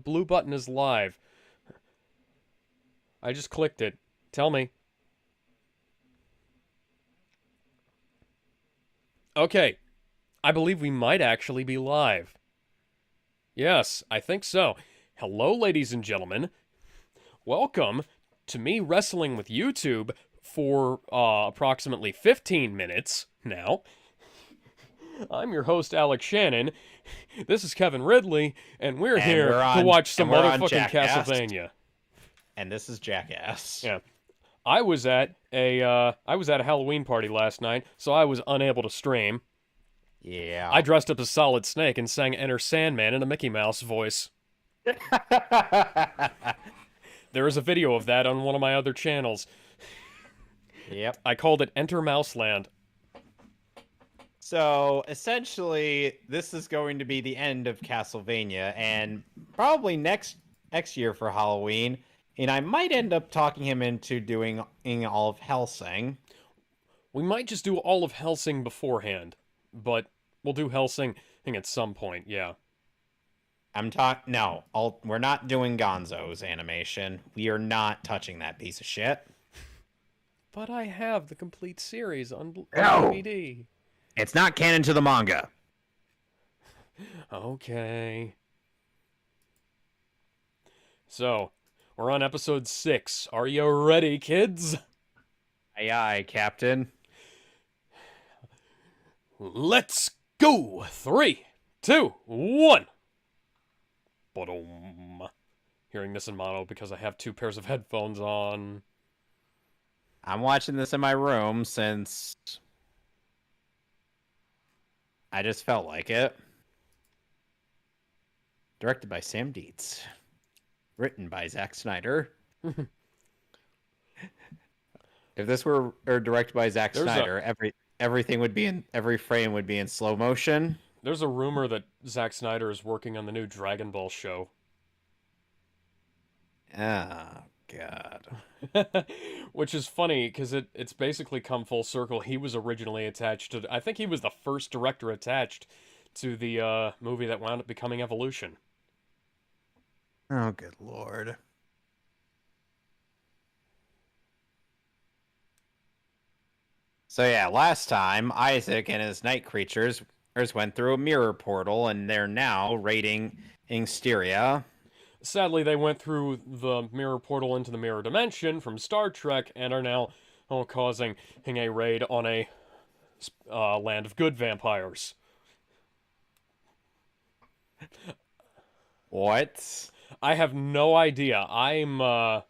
blue button is live. I just clicked it. Tell me. Okay. I believe we might actually be live. Yes, I think so. Hello, ladies and gentlemen. Welcome to me wrestling with YouTube for approximately 15 minutes now. I'm your host, Alex Shannon. This is Kevin Ridley, and we're here to watch some motherfucking Castlevania. And this is Jackass. Yeah. I was at a Halloween party last night, so I was unable to stream. Yeah. I dressed up as Solid Snake and sang Enter Sandman in a Mickey Mouse voice. There is a video of that on one of my other channels. Yep. I called it Enter Mouseland. So, essentially, this is going to be the end of Castlevania, and probably next year for Halloween, and I might end up talking him into doing all of Hellsing. We might just do all of Hellsing beforehand, but we'll do Hellsing at some point, yeah. We're not doing Gonzo's animation. We are not touching that piece of shit. But I have the complete series on DVD. It's not canon to the manga. Okay. So, we're on episode 6. Are you ready, kids? Aye, aye, Captain. Let's go! 3, 2, 1. Ba-dum. Hearing this in mono because I have 2 pairs of headphones on. I'm watching this in my room since I just felt like it. Directed by Sam Dietz. Written by Zack Snyder. If this were directed by Zack Snyder, everything would be every frame would be in slow motion. There's a rumor that Zack Snyder is working on the new Dragon Ball show. Oh, God. Which is funny, because it's basically come full circle. He was originally attached to... I think he was the first director attached to the movie that wound up becoming Evolution. Oh, good lord. So yeah, last time, Isaac and his night creatures went through a mirror portal, and they're now raiding Ingsteria. Sadly, they went through the mirror portal into the mirror dimension from Star Trek and are now causing a raid on a land of good vampires. What? I have no idea. I'm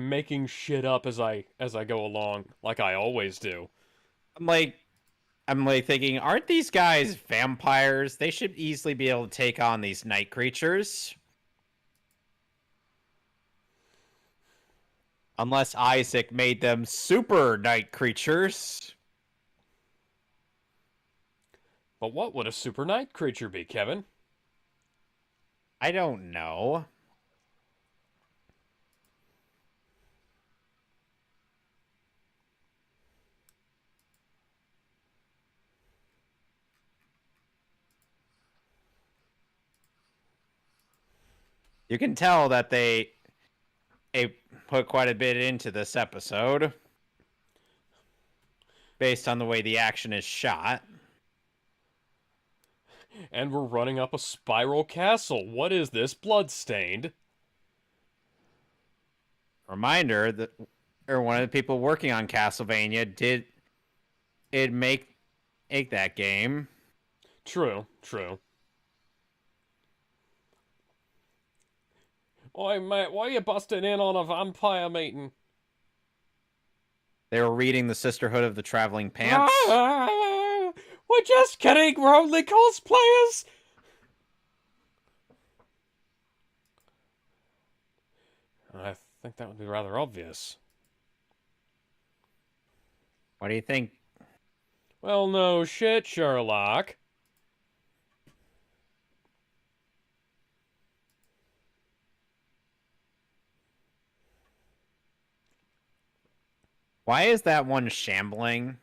making shit up as I go along, like I always do. I'm like thinking, aren't these guys vampires? They should easily be able to take on these night creatures. Unless Isaac made them super night creatures. But what would a super night creature be, Kevin? I don't know. You can tell that they put quite a bit into this episode based on the way the action is shot. And we're running up a spiral castle. What is this? Bloodstained. Reminder that one of the people working on Castlevania did make that game. True, true. Oi, mate, why are you busting in on a vampire meeting? They were reading the Sisterhood of the Traveling Pants. We're just kidding, we're only cosplayers! I think that would be rather obvious. What do you think? Well, no shit, Sherlock. Why is that one shambling?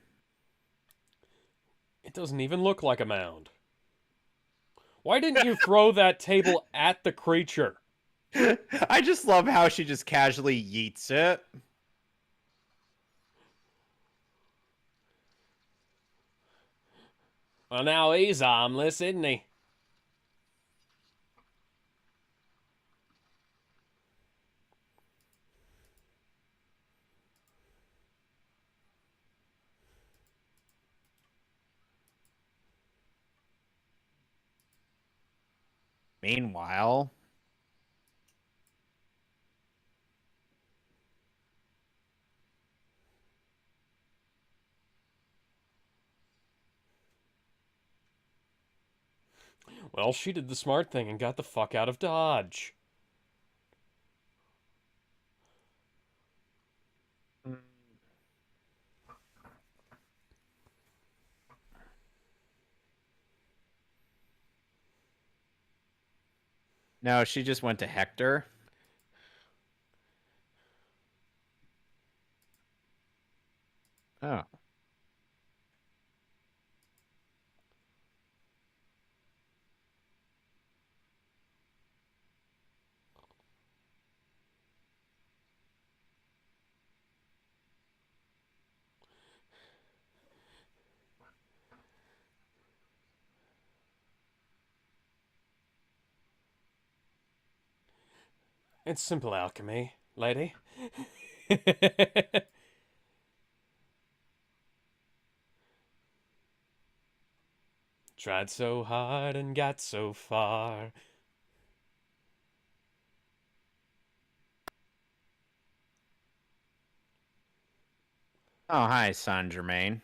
It doesn't even look like a mound. Why didn't you throw that table at the creature? I just love how she just casually yeets it. Well, now he's harmless, isn't he? Meanwhile, Well, she did the smart thing and got the fuck out of Dodge. no, she just went to Hector. Oh. It's simple alchemy, lady. Tried so hard and got so far. Oh, hi, Saint Germain.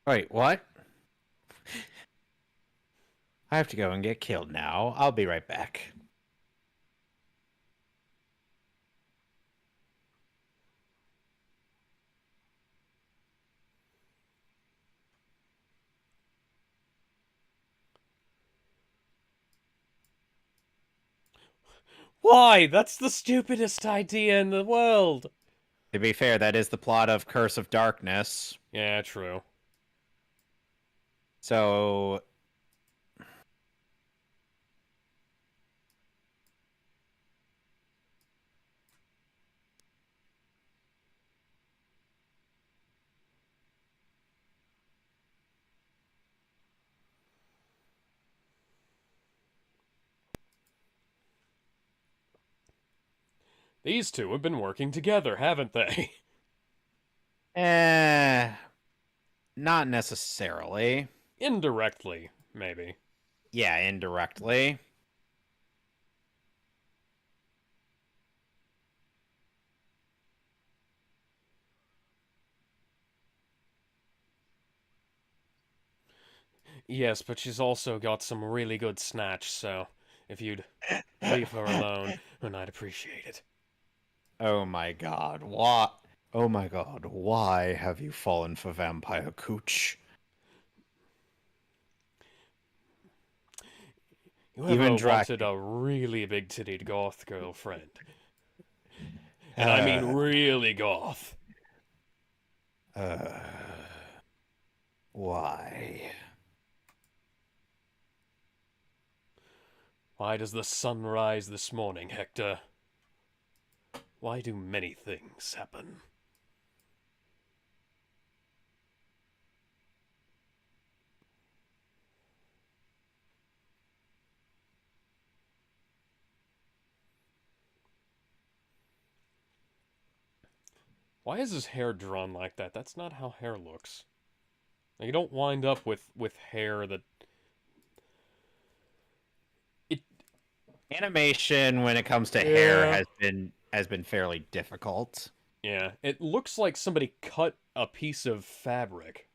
Wait, what? I have to go and get killed now. I'll be right back. Why? That's the stupidest idea in the world. To be fair, that is the plot of Curse of Darkness. Yeah, true. So, These two have been working together, haven't they? eh, not necessarily. Indirectly, maybe. Yeah, indirectly. Yes, but she's also got some really good snatch, so if you'd leave her alone, then I'd appreciate it. Oh my god, what? Oh my god, why have you fallen for Vampire Cooch? You Even ever wanted Dracula. a really big tittied goth girlfriend? And I mean really goth. Uh, why? Why does the sun rise this morning, Hector? Why do many things happen? Why is his hair drawn like that? That's not how hair looks. Now, you don't wind up with hair that it. Animation when it comes to hair Yeah. has been fairly difficult. Yeah, it looks like somebody cut a piece of fabric.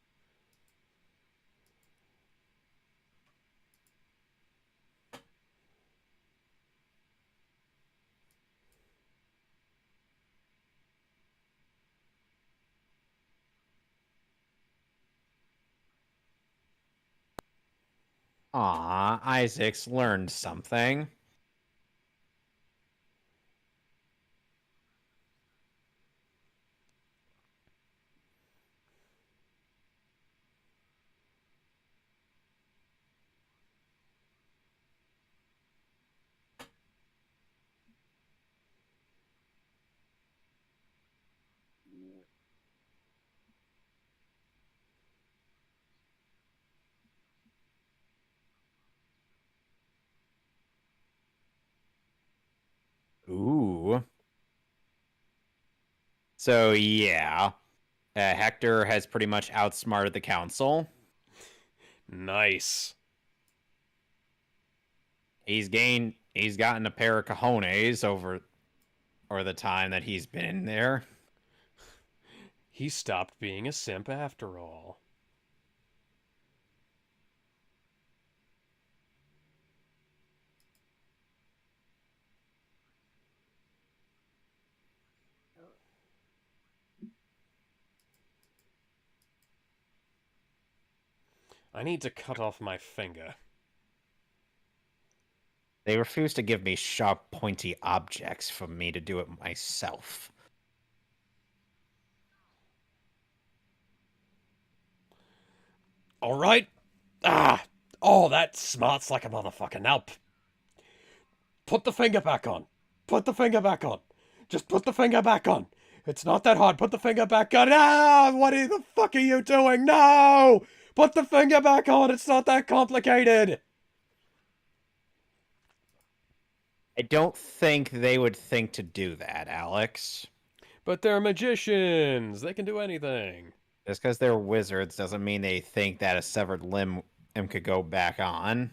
Aw, Isaac's learned something. So yeah, Hector has pretty much outsmarted the council. Nice. He's gotten a pair of cojones over the time that he's been in there. He stopped being a simp after all. I need to cut off my finger. They refuse to give me sharp, pointy objects for me to do it myself. All right. Ah. Oh, that smarts like a motherfucker. Now, put the finger back on. Put the finger back on. Just put the finger back on. It's not that hard. Put the finger back on. Ah! What the fuck are you doing? No! Put the finger back on. It's not that complicated. I don't think they would think to do that, Alex. But they're magicians. They can do anything. Just because they're wizards doesn't mean they think that a severed limb could go back on.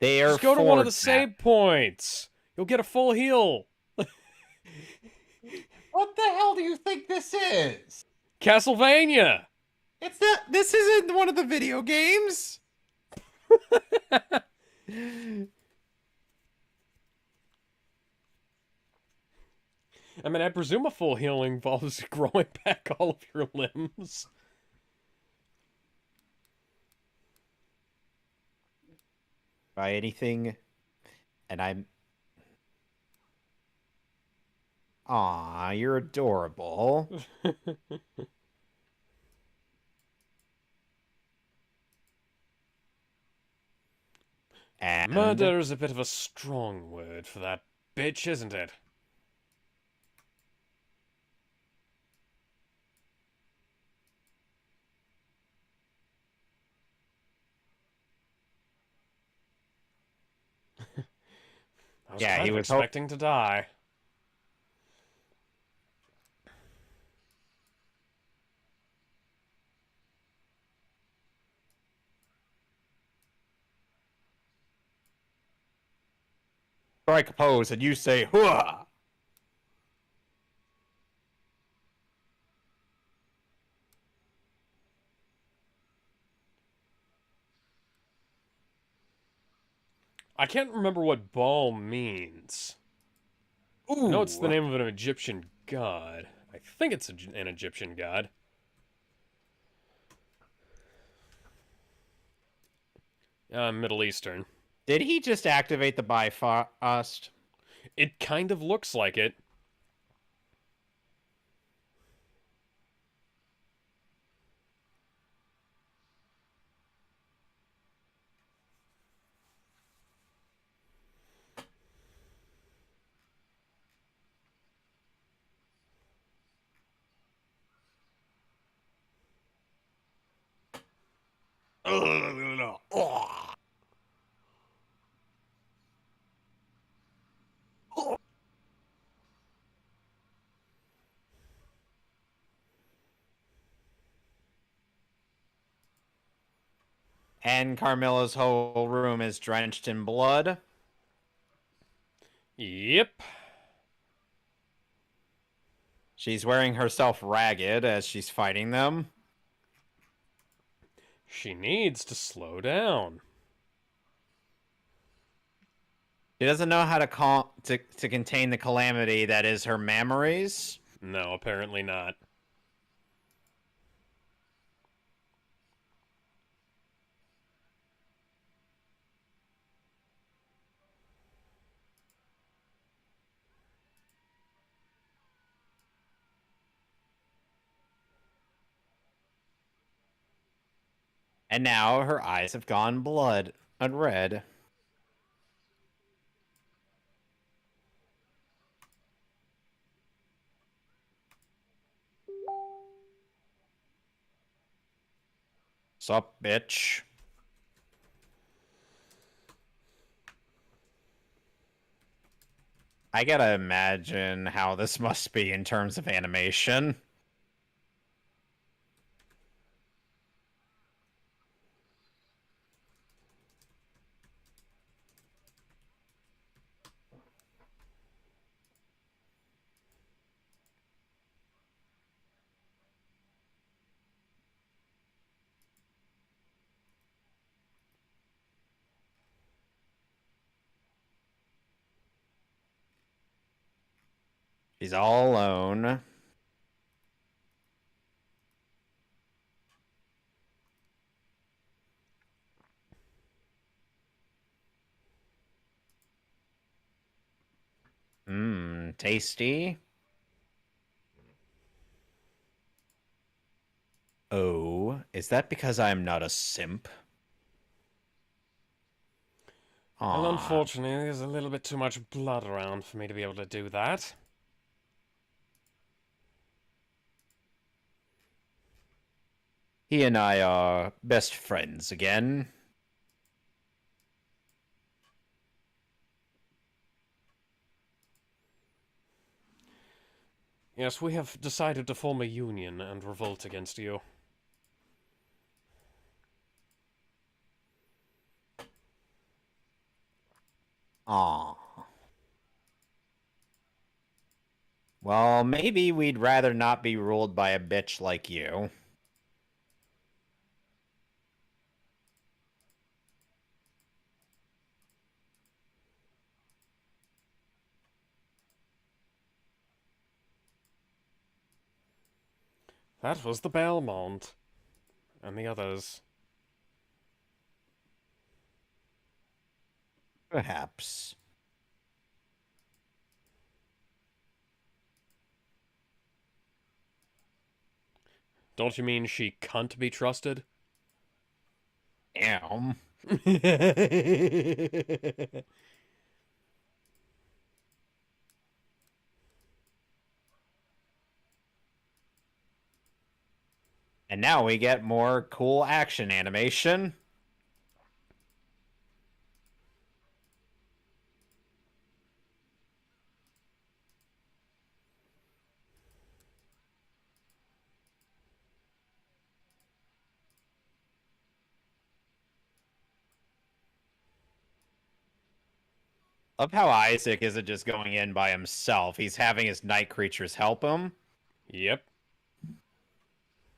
They are Just go to one of the forged save points. You'll get a full heal. What the hell do you think this is? Castlevania. It's not. This isn't one of the video games. I mean, I presume a full heal involves growing back all of your limbs. By anything, and I'm. Aw, you're adorable. And Murder is a bit of a strong word for that bitch, isn't it? I was Yeah, kind he of was expecting to die. strike a pose, and you say "Hooah!" I can't remember what ball means. I know it's the Ooh. name of an Egyptian god. I think it's an Egyptian god. Middle Eastern. Did he just activate the Bifrost? It kind of looks like it. And Carmilla's whole room is drenched in blood. Yep. She's wearing herself ragged as she's fighting them. She needs to slow down. She doesn't know how to contain the calamity that is her memories. No, apparently not. And now her eyes have gone blood and red. Sup, bitch? I gotta imagine how this must be in terms of animation. She's all alone. Mmm, tasty. Oh, is that because I'm not a simp? Well, Aw. unfortunately, there's a little bit too much blood around for me to be able to do that. He and I are best friends again. Yes, we have decided to form a union and revolt against you. Aw. Well, maybe we'd rather not be ruled by a bitch like you. That was the Belmont. And the others. Perhaps. Don't you mean she can't be trusted? Damn. And now we get more cool action animation. Love how Isaac isn't just going in by himself. He's having his night creatures help him. Yep.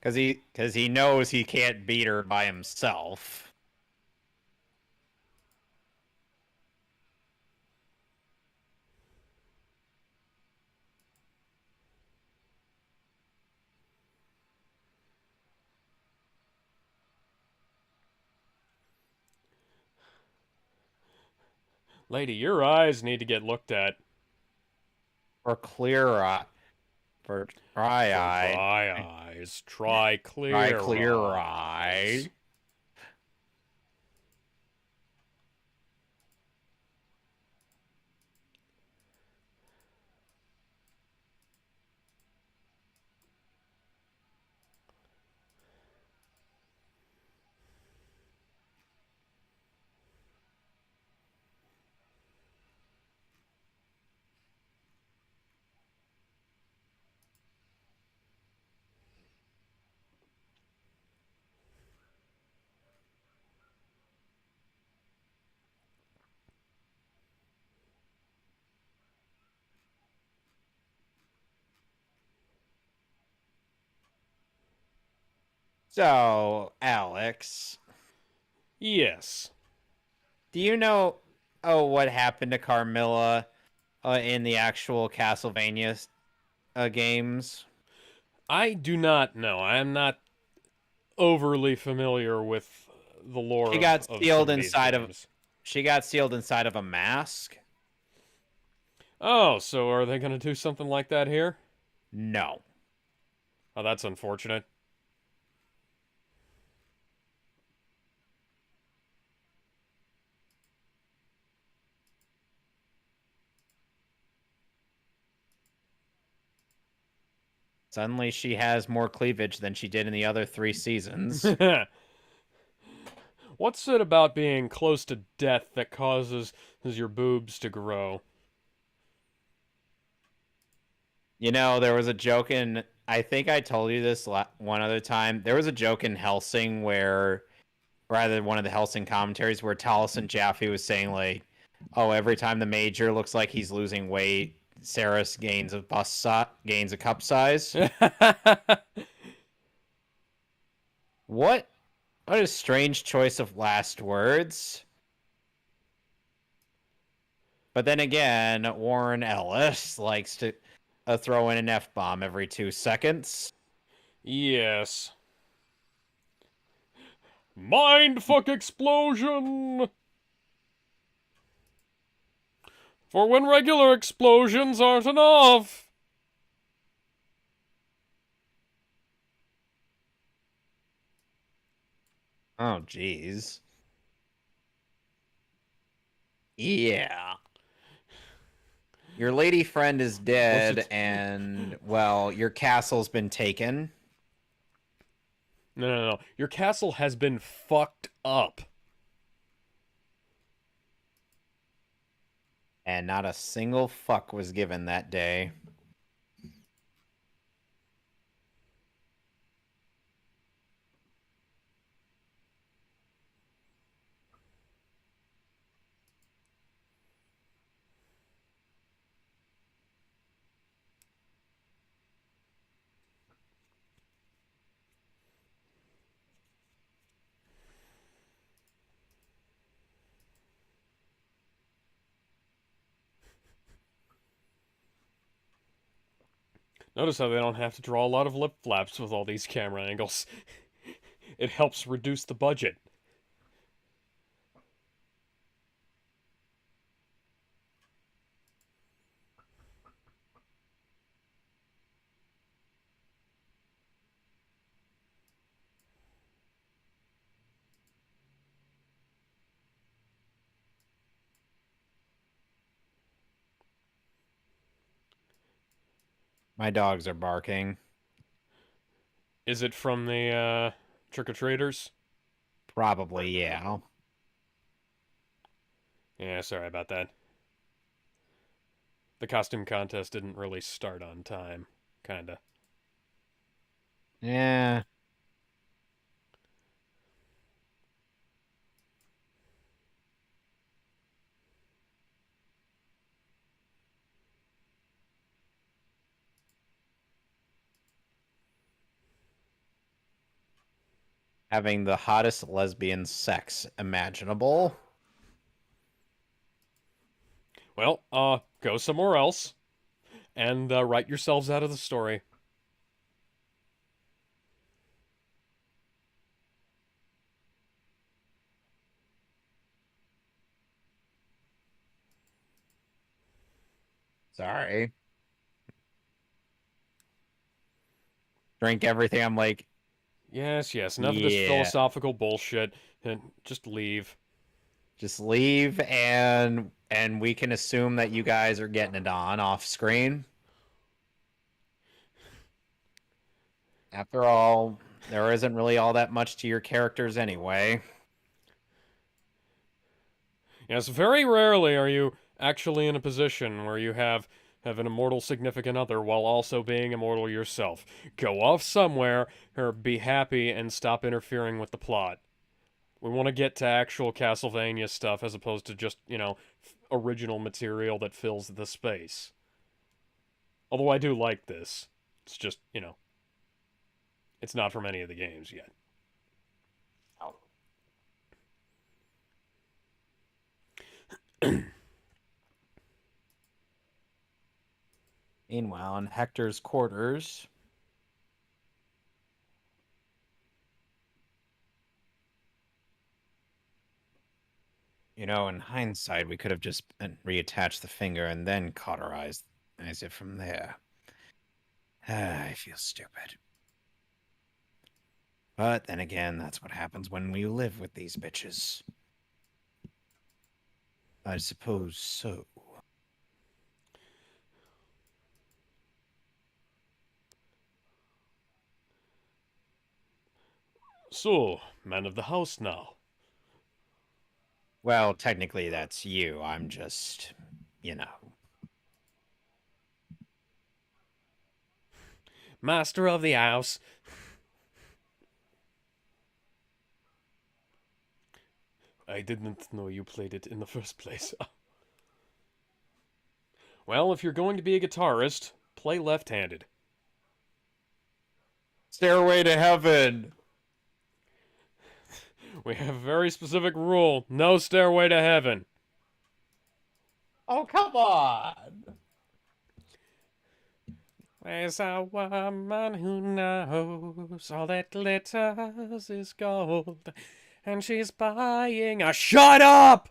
Because he knows he can't beat her by himself. Lady, your eyes need to get looked at. For clear eye, for dry For eye, dry eyes, try dry clear clear eyes. eye. So, Alex, Yes. do you know what happened to Carmilla in the actual Castlevania games? I do not know. I am not overly familiar with the She lore got of some sealed of these inside of games. she got sealed inside of a mask. Oh, so are they going to do something like that here? No. Oh, that's unfortunate. Suddenly she has more cleavage than she did in the other 3 seasons. What's it about being close to death that causes your boobs to grow? You know, there was a joke in. I think I told you this one other time. There was a joke in Helsing where, rather one of the Helsing commentaries, where Taliesin Jaffe was saying like, "Oh, every time the Major looks like he's losing weight, Saris gains a cup size." What? What a strange choice of last words. But then again, Warren Ellis likes to throw in an F bomb every 2 seconds. Yes. Mindfuck explosion! For when regular explosions aren't enough! Oh, jeez. Yeah. Your lady friend is What's dead, it? and, well, your castle's been taken. No, no, no. Your castle has been fucked up. And not a single fuck was given that day. Notice how they don't have to draw a lot of lip flaps with all these camera angles. It helps reduce the budget. My dogs are barking. Is it from the trick-or-treaters? Probably, yeah. Yeah, sorry about that. The costume contest didn't really start on time. Kinda. Yeah. Having the hottest lesbian sex imaginable. Well, go somewhere else and write yourselves out of the story. Sorry. Drink everything. I'm like, Yes, yes. Enough of this yeah. philosophical bullshit, and just leave. Just leave and we can assume that you guys are getting it on off screen. After all, there isn't really all that much to your characters anyway. Yes, very rarely are you actually in a position where you have an immortal significant other while also being immortal yourself. Go off somewhere, or be happy and stop interfering with the plot. We want to get to actual Castlevania stuff as opposed to just, original material that fills the space. Although I do like this. It's just, it's not from any of the games yet. Meanwhile, in Hector's quarters, in hindsight, we could have just reattached the finger and then cauterized it from there. I feel stupid. But then again, that's what happens when we live with these bitches. I suppose so. So, man of the house now. Well, technically that's you. I'm just. Master of the house. I didn't know you played it in the first place. Well, if you're going to be a guitarist, play left-handed. Stairway to Heaven. We have a very specific rule. No Stairway to Heaven. Oh, come on. There's a woman who knows all that glitters is gold, and she's buying a— Shut up!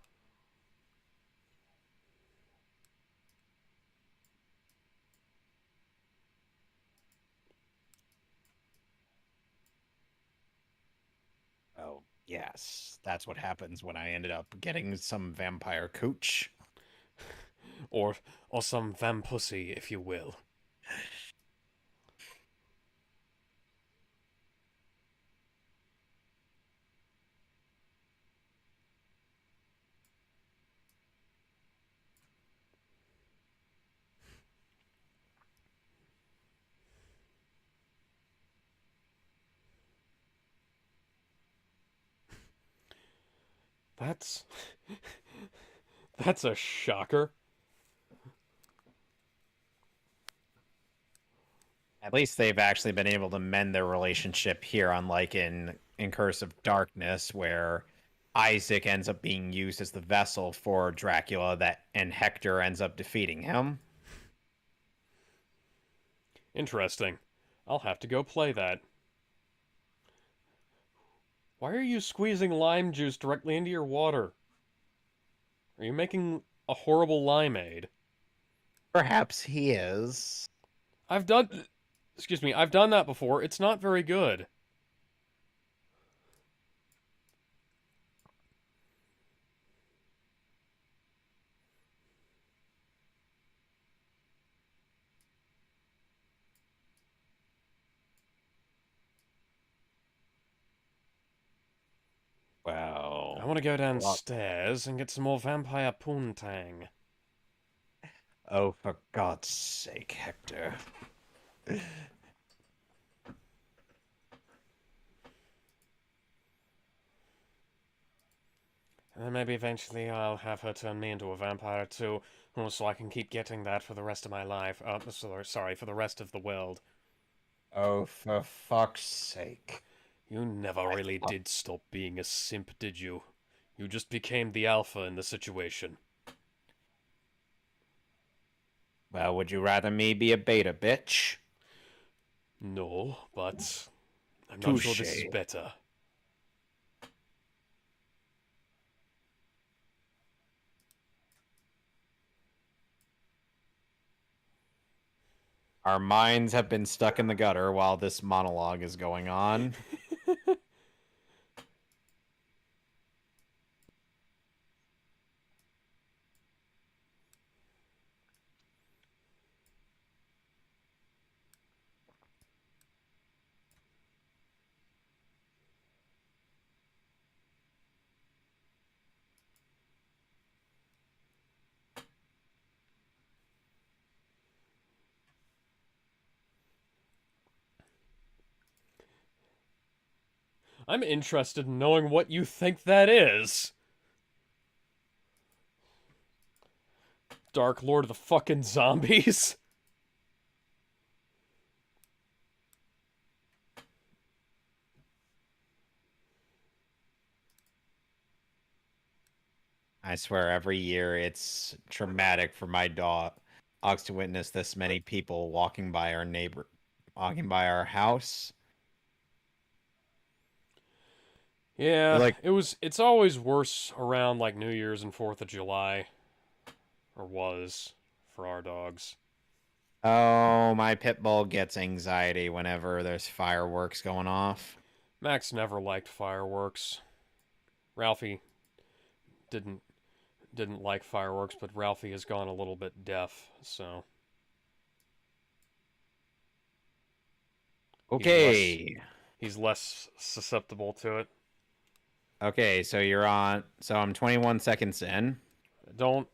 Oh, yes. That's what happens when I ended up getting some vampire cooch. Or some vampussy, if you will. That's that's a shocker. At least they've actually been able to mend their relationship here, unlike in Curse of Darkness, where Isaac ends up being used as the vessel for Dracula and Hector ends up defeating him. Interesting. I'll have to go play that. Why are you squeezing lime juice directly into your water? Are you making a horrible limeade? Perhaps he is. I've done— Excuse me, I've done that before. It's not very good. Well, I want to go downstairs and get some more vampire poontang. oh, for God's sake, Hector. And then maybe eventually I'll have her turn me into a vampire too, so I can keep getting that for the rest of my life. Sorry, for the rest of the world. Oh, for fuck's sake. You never really did stop being a simp, did you? You just became the alpha in the situation. Well, would you rather me be a beta bitch? No, but I'm not sure this is Touche. better. Our minds have been stuck in the gutter while this monologue is going on. I'm interested in knowing what you think that is. Dark Lord of the fucking zombies? I swear, every year it's traumatic for my dogs to witness this many people walking by our house. Yeah, Like, it's always worse around like New Year's and 4th of July. Or was, for our dogs. oh, my pit bull gets anxiety whenever there's fireworks going off. Max never liked fireworks. Ralphie didn't like fireworks, but Ralphie has gone a little bit deaf, so Okay. he's less susceptible to it. Okay, so you're on. So I'm 21 seconds in. Don't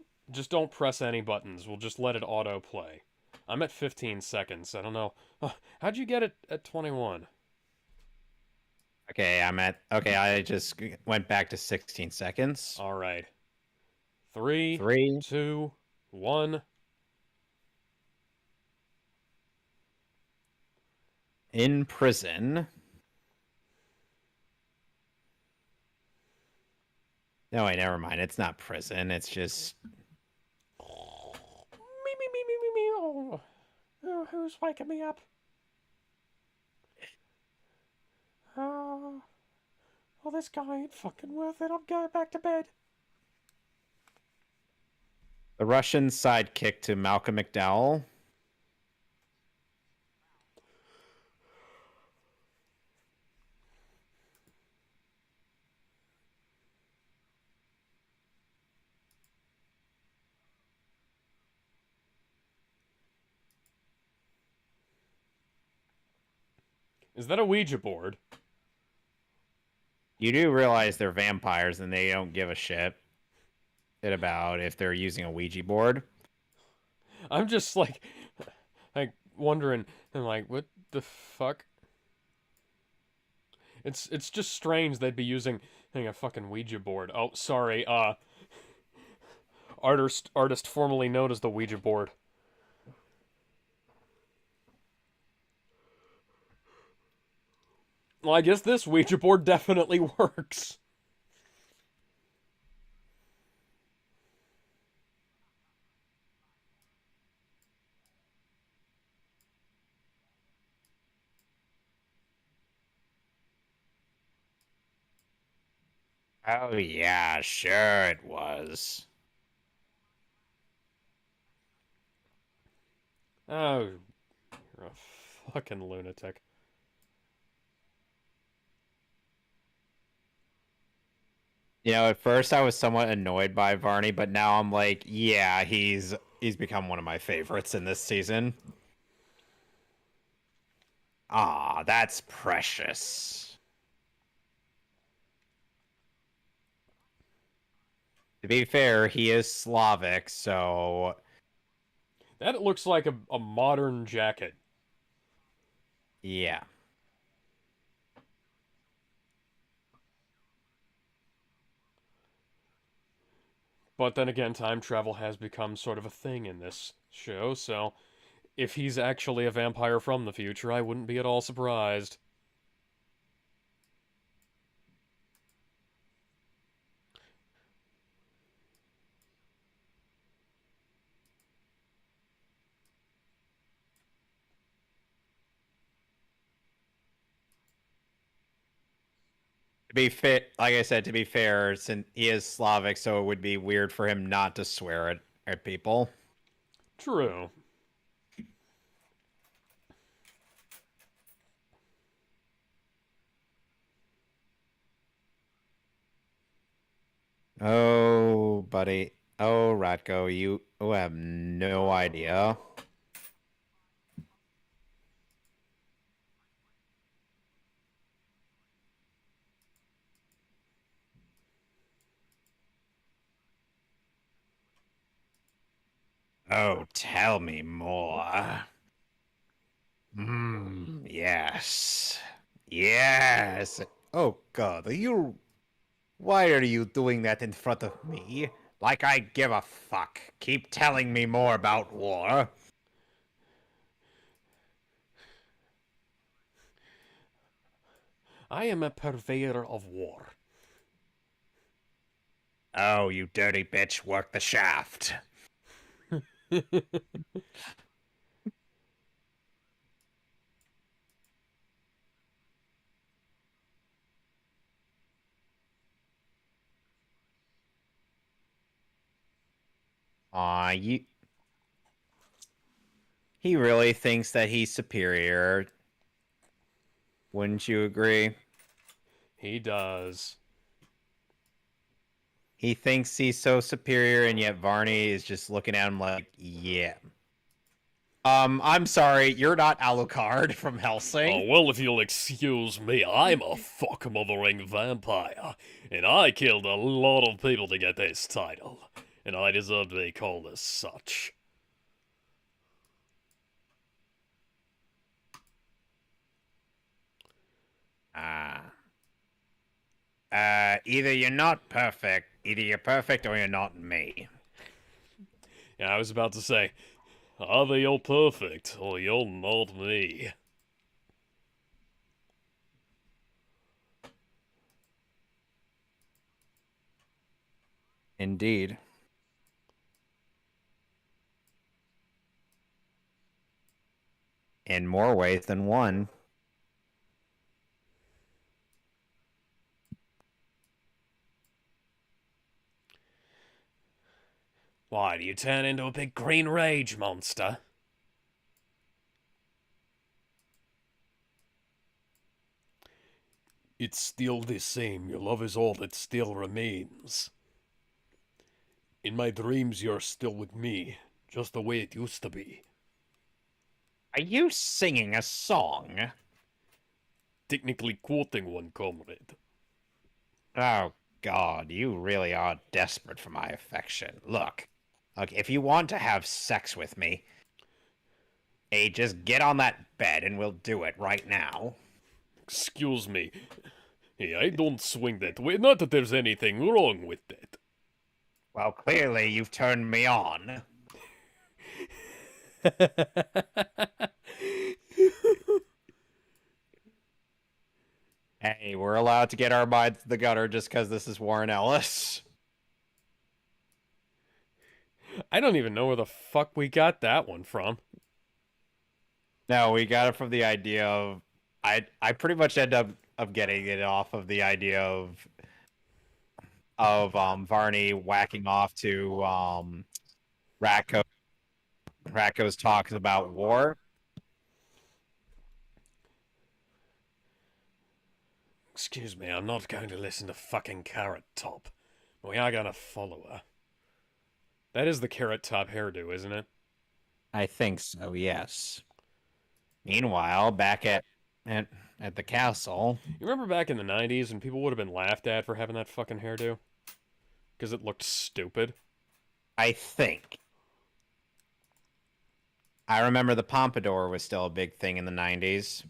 press any buttons. We'll just let it auto play. I'm at 15 seconds. I don't know. How'd you get it at 21? Okay, okay, I just went back to 16 seconds. All right. Three, 3 two, one. in prison. No, wait, never mind. It's not prison. It's just Me. Oh, who's waking me up? Oh, well, this guy ain't fucking worth it. I'm going back to bed. the Russian sidekick to Malcolm McDowell. Is that a Ouija board? You do realize they're vampires and they don't give a shit about if they're using a Ouija board. I'm just like wondering, and like, what the fuck? It's just strange they'd be using a fucking Ouija board. Oh, sorry. Artist formerly known as the Ouija board. Well, I guess this Ouija board definitely works. Oh yeah, sure it was. Oh, you're a fucking lunatic. You know, at first I was somewhat annoyed by Varney, but now I'm like, yeah, he's become one of my favorites in this season. Ah, that's precious. To be fair, he is Slavic, so That looks like a modern jacket. yeah. But then again, time travel has become sort of a thing in this show, so if he's actually a vampire from the future, I wouldn't be at all surprised. To be fit, like I said, to be fair, since he is Slavic, so it would be weird for him not to swear at people. True. Oh, buddy. Oh, Ratko, you have no idea. Oh, tell me more. Yes. Yes. Oh, God, why are you doing that in front of me? Like I give a fuck. Keep telling me more about war. I am a purveyor of war. Oh, you dirty bitch, work the shaft. Aw, he really thinks that he's superior. Wouldn't you agree? He does. He thinks he's so superior, and yet Varney is just looking at him like, yeah. I'm sorry, you're not Alucard from Oh, Helsing. well, if you'll excuse me, I'm a fuck-mothering vampire, and I killed a lot of people to get this title, and I deserve to be called as such. either you're not perfect, either you're perfect or you're not me. Yeah, I was about to say, either you're perfect or you're not me. Indeed. In more ways than one. Why do you turn into a big green rage monster? It's still the same. Your love is all that still remains. In my dreams, you're still with me, just the way it used to be. Are you singing a song? Technically quoting one, comrade. Oh, God, you really are desperate for my affection. Look, if you want to have sex with me, hey, just get on that bed and we'll do it right now. Excuse me. Hey, I don't swing that way. Not that there's anything wrong with that. Well, clearly you've turned me on. Hey, we're allowed to get our minds to the gutter just because this is Warren Ellis. I don't even know where the fuck we got that one from. No, we got it from the idea of I pretty much end up of getting it off of the idea of Varney whacking off to Ratko. Ratko's talks about war. Excuse me, I'm not going to listen to fucking Carrot Top. We are gonna follow her. That is the Carrot Top hairdo, isn't it? I think so, yes. Meanwhile, back at, at the castle. You remember back in the 90s when people would have been laughed at for having that fucking hairdo? Because it looked stupid? I think. I remember the pompadour was still a big thing in the 90s.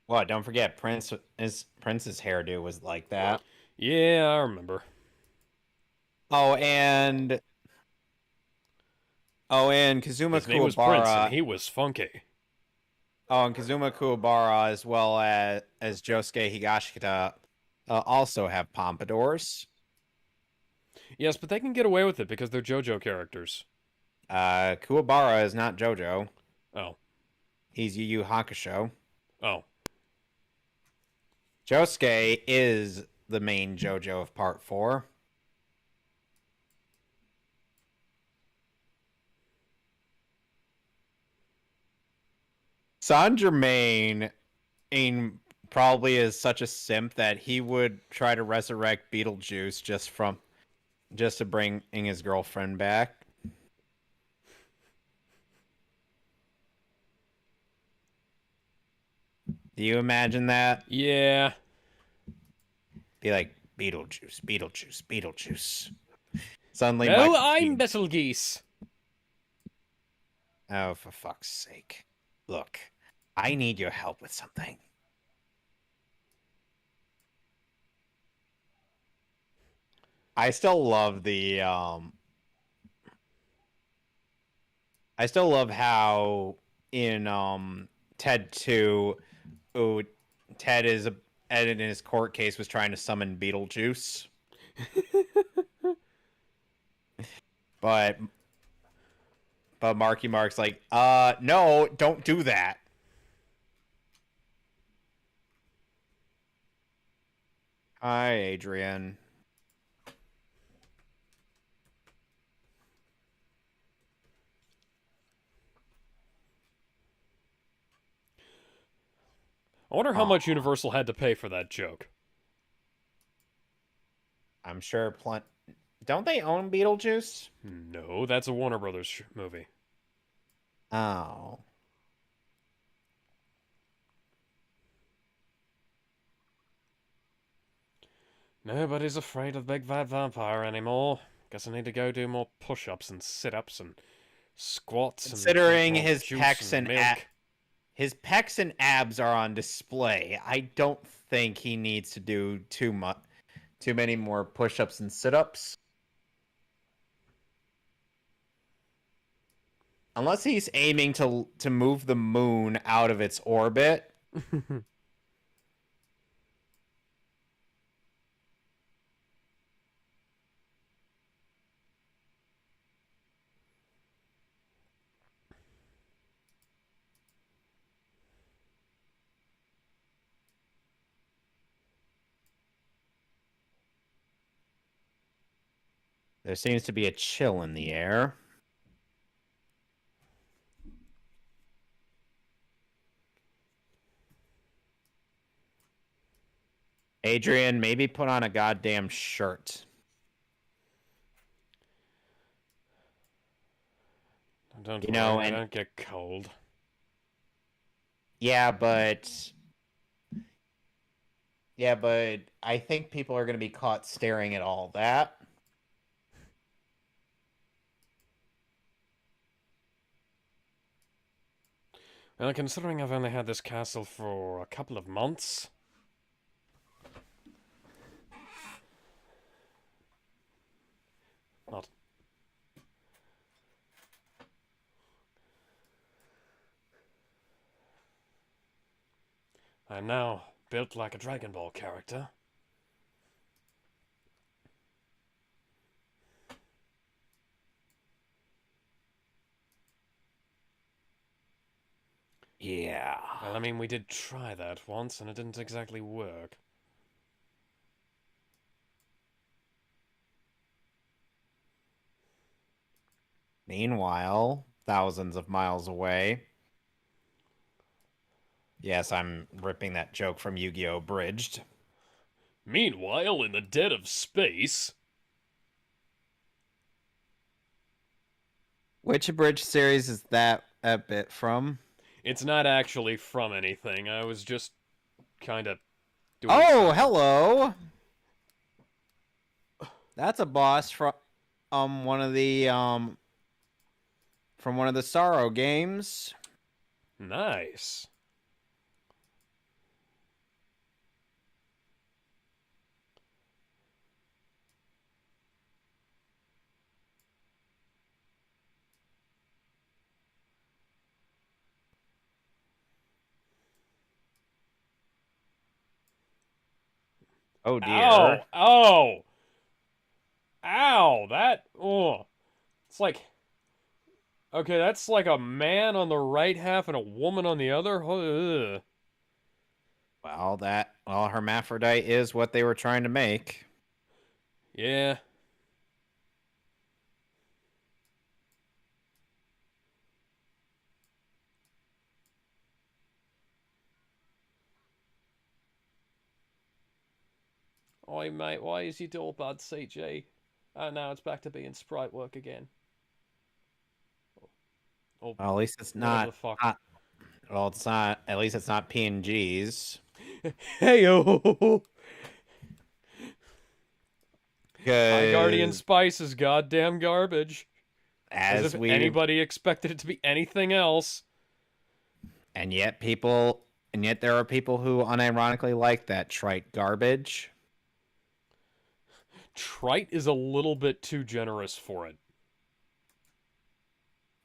What? Don't forget, Prince's hairdo was like that. Yeah, I remember. Oh, and Kazuma His name was Prince, and Kuwabara. he was funky. Oh, and Kazuma Kuwabara, as well as Josuke Higashikata, also have pompadours. Yes, but they can get away with it because they're JoJo characters. Kuwabara is not JoJo. Oh. He's Yu Yu Hakusho. Oh. Josuke is the main JoJo of Part 4. Saint Germain probably is such a simp that he would try to resurrect Beetlejuice just to bring his girlfriend back. Do you imagine that? Yeah. Be like, Beetlejuice, Beetlejuice, Beetlejuice. Suddenly, Oh, I'm Betelgeuse. Oh, for fuck's sake. Look, I need your help with something. I still love I still love how in Ted 2 Ted in his court case was trying to summon Beetlejuice. but Marky Mark's like, no, don't do that. Hi, Adrian. I wonder how much Universal had to pay for that joke. I'm sure don't they own Beetlejuice? No, that's a Warner Brothers movie. Oh. Nobody's afraid of Big Bad Vampire anymore. Guess I need to go do more push-ups and sit-ups and squats. Considering and his pecs and his pecs and abs are on display. I don't think he needs to do too many more push-ups and sit-ups. Unless he's aiming to move the moon out of its orbit. There seems to be a chill in the air. Adrian, maybe put on a goddamn shirt. Don't You worry, know, I and don't get cold. yeah, but I think people are going to be caught staring at all that. Well, considering I've only had this castle for a couple of months... Not... I'm now built like a Dragon Ball character. Yeah. Well, I mean, we did try that once, and it didn't exactly work. Meanwhile, thousands of miles away. Yes, I'm ripping that joke from Yu-Gi-Oh! Bridged. Meanwhile, in the dead of space... Which abridged series is that a bit from? It's not actually from anything. I was just kind of doing Oh, something. hello! That's a boss from one of the from one of the Sorrow games. Nice. Oh Ow! dear. Oh! Ow! That... Oh. It's like... Okay, that's like a man on the right half and a woman on the other? Ugh. Well, hermaphrodite is what they were trying to make. Yeah. Oi, mate, why is your door bad, CJ? Oh, now it's back to being sprite work again. Or Well, at least it's whatever the not. fuck. Well, it's not. At least it's not PNGs. Hey-yo! High Guardian Because Spice is goddamn garbage. As as if we anybody expected it to be anything else. and yet there are people who unironically like that trite garbage. Trite is a little bit too generous for it.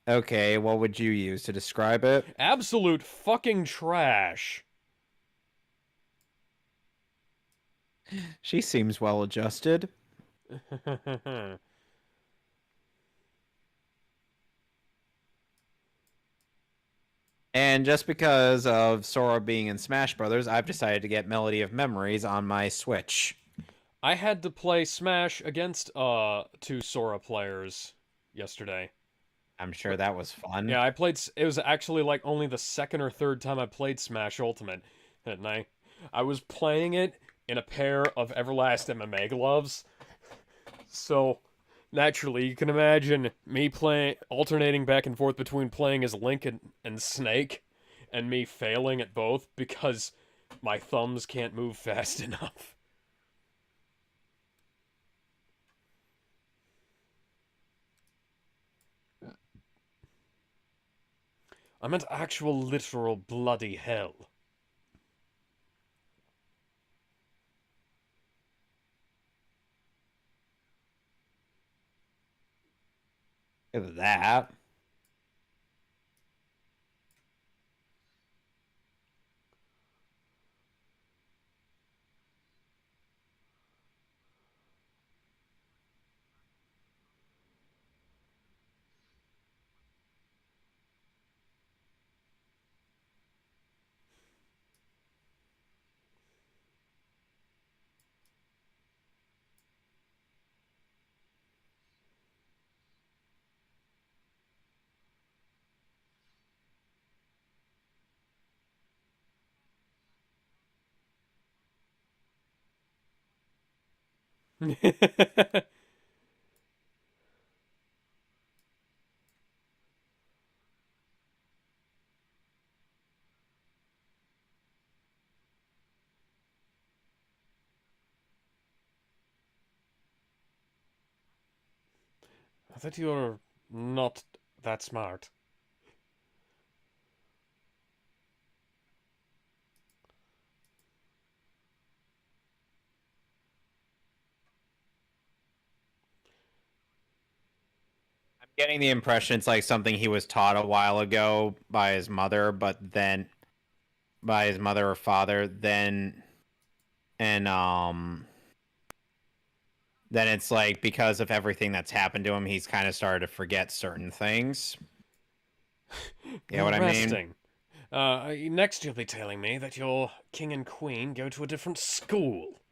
Okay, what would you use to describe it? Absolute fucking trash. She seems well adjusted. And just because of Sora being in Smash Brothers, I've decided to get Melody of Memories on my Switch. I had to play Smash against two Sora players yesterday. I'm sure that was fun. Yeah, I played. It was actually like only the second or third time I played Smash Ultimate, and I was playing it in a pair of Everlast MMA gloves. So naturally, you can imagine me playing, alternating back and forth between playing as Link and Snake, and me failing at both because my thumbs can't move fast enough. I meant actual literal bloody hell. Look at that. I thought you were not that smart. I'm getting the impression it's like something he was taught a while ago by his mother, by his mother or father, and then it's like because of everything that's happened to him, he's kind of started to forget certain things. You know what I mean? Interesting. Next you'll be telling me that your king and queen go to a different school.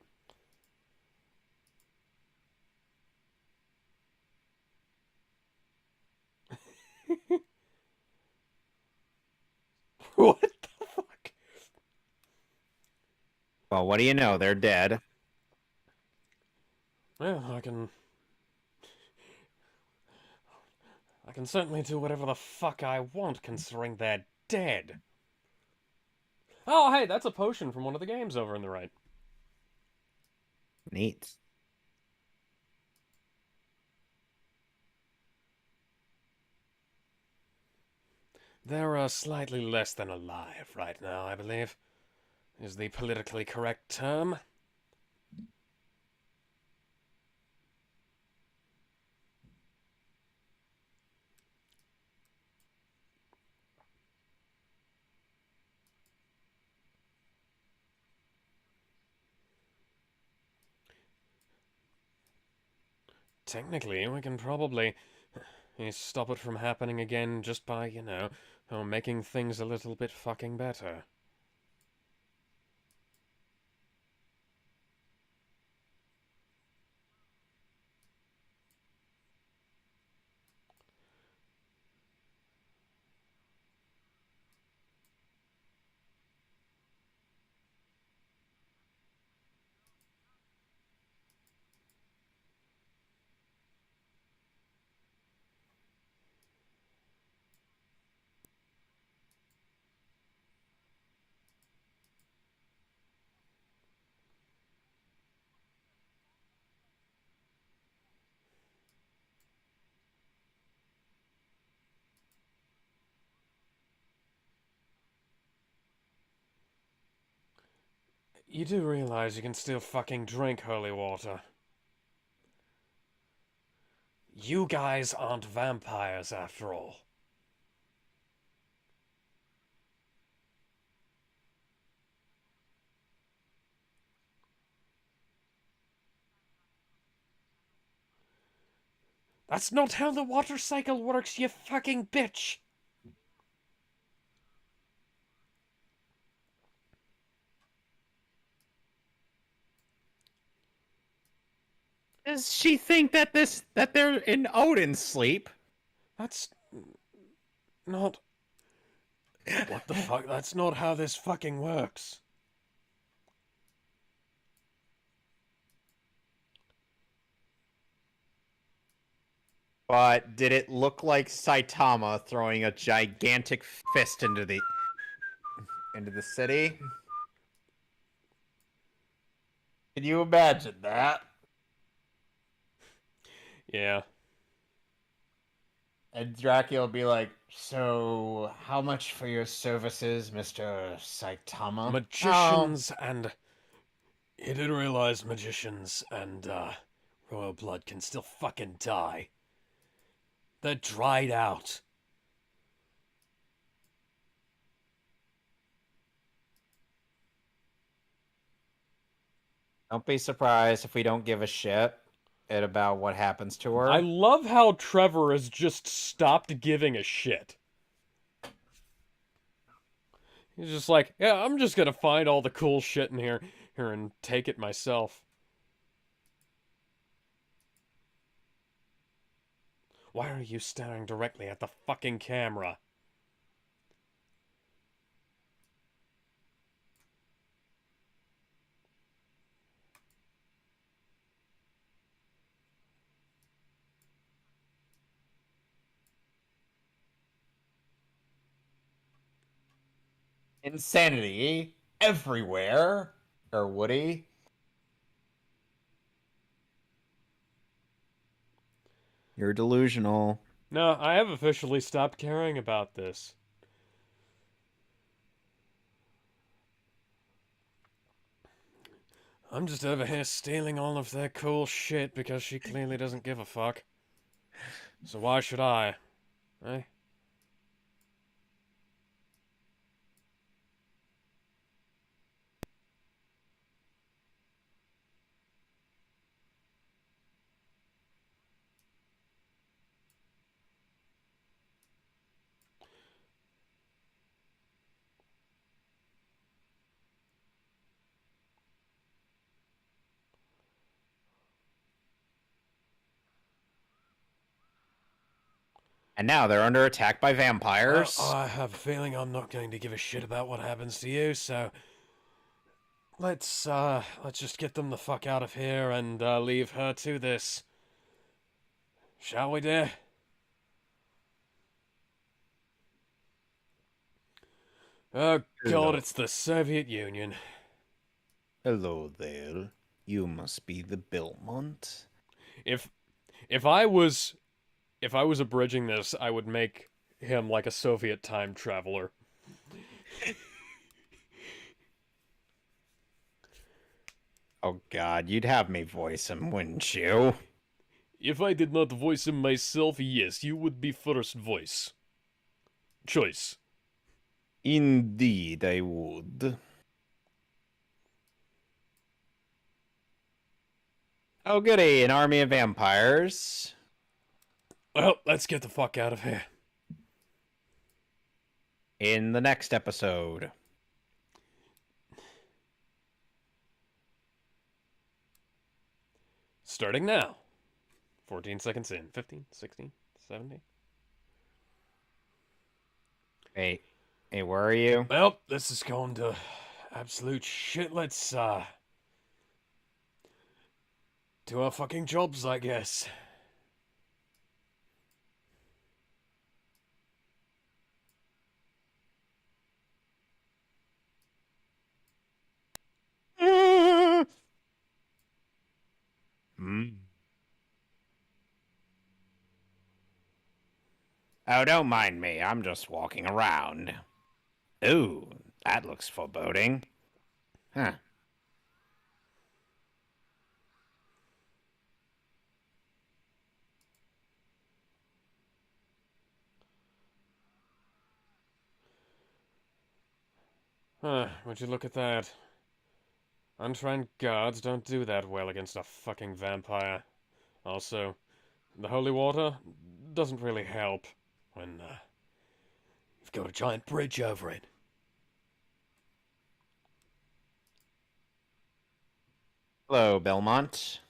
What the fuck? Well, what do you know? They're dead. Well, I can certainly do whatever the fuck I want considering they're dead. Oh, hey, that's a potion from one of the games over on the right. Neat. They're slightly less than alive right now, I believe, is the politically correct term. Technically, we can probably stop it from happening again just by, making things a little bit fucking better. You do realize you can still fucking drink holy water. You guys aren't vampires after all. That's not how the water cycle works, you fucking bitch! Does she think that they're in Odin's sleep? That's not. What the fuck? That's not how this fucking works. But did it look like Saitama throwing a gigantic fist into the city? Can you imagine that? Yeah. And Dracula will be like, "So, how much for your services, Mr. Saitama?" Oh, Magicians and he didn't realize magicians and royal blood can still fucking die. They're dried out. don't be surprised if we don't give a shit about what happens to I her. love how Trevor has just stopped giving a shit. He's just like, yeah, I'm just gonna find all the cool shit in here and take it myself. Why are you staring directly at the fucking camera? Insanity everywhere. Or Woody. You're delusional. No, I have officially stopped caring about this. I'm just over here stealing all of their cool shit because she clearly doesn't give a fuck. So why should I? Eh? And now they're under attack by Well, vampires. I have a feeling I'm not going to give a shit about what happens to you, so let's just get them the fuck out of here and leave her to this. Shall we, dear? Oh god, Hello. it's the Soviet Union. Hello there. You must be the Belmont. If if I was if I was abridging this, I would make him like a Soviet time traveler. Oh god, you'd have me voice him, wouldn't you? If I did not voice him myself, yes, you would be first voice. Choice. Indeed, I would. Oh goody, an army of vampires. Well, let's get the fuck out of here. In the next episode. Starting now. 14 seconds in. 15, 16, 17. Hey, where are you? Well, this is going to absolute shit. Let's, do our fucking jobs, I guess. Hmm. Oh, don't mind me. I'm just walking around. Ooh, that looks foreboding. Huh. Huh, would you look at that? Untrained guards don't do that well against a fucking vampire. Also, the holy water doesn't really help when, you've got a giant bridge over it. Hello, Belmont.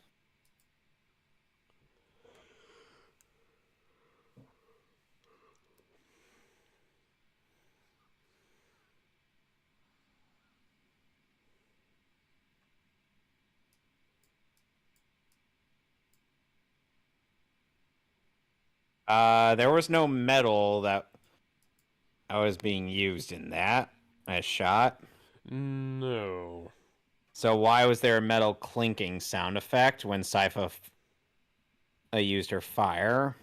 There was no metal that was being used in that as shot. No. So why was there a metal clinking sound effect when Sypha used her fire?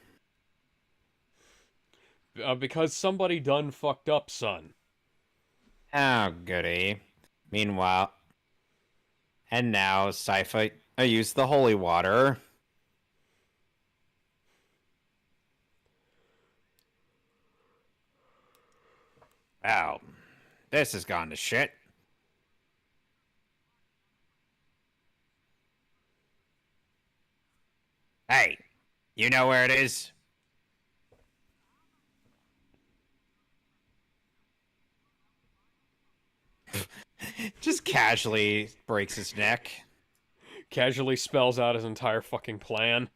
Because somebody done fucked up, son. Oh, goody. Meanwhile, and now Sci-Fi use the holy water. Wow, this has gone to shit. Hey, you know where it is? Just casually breaks his neck. Casually spells out his entire fucking plan.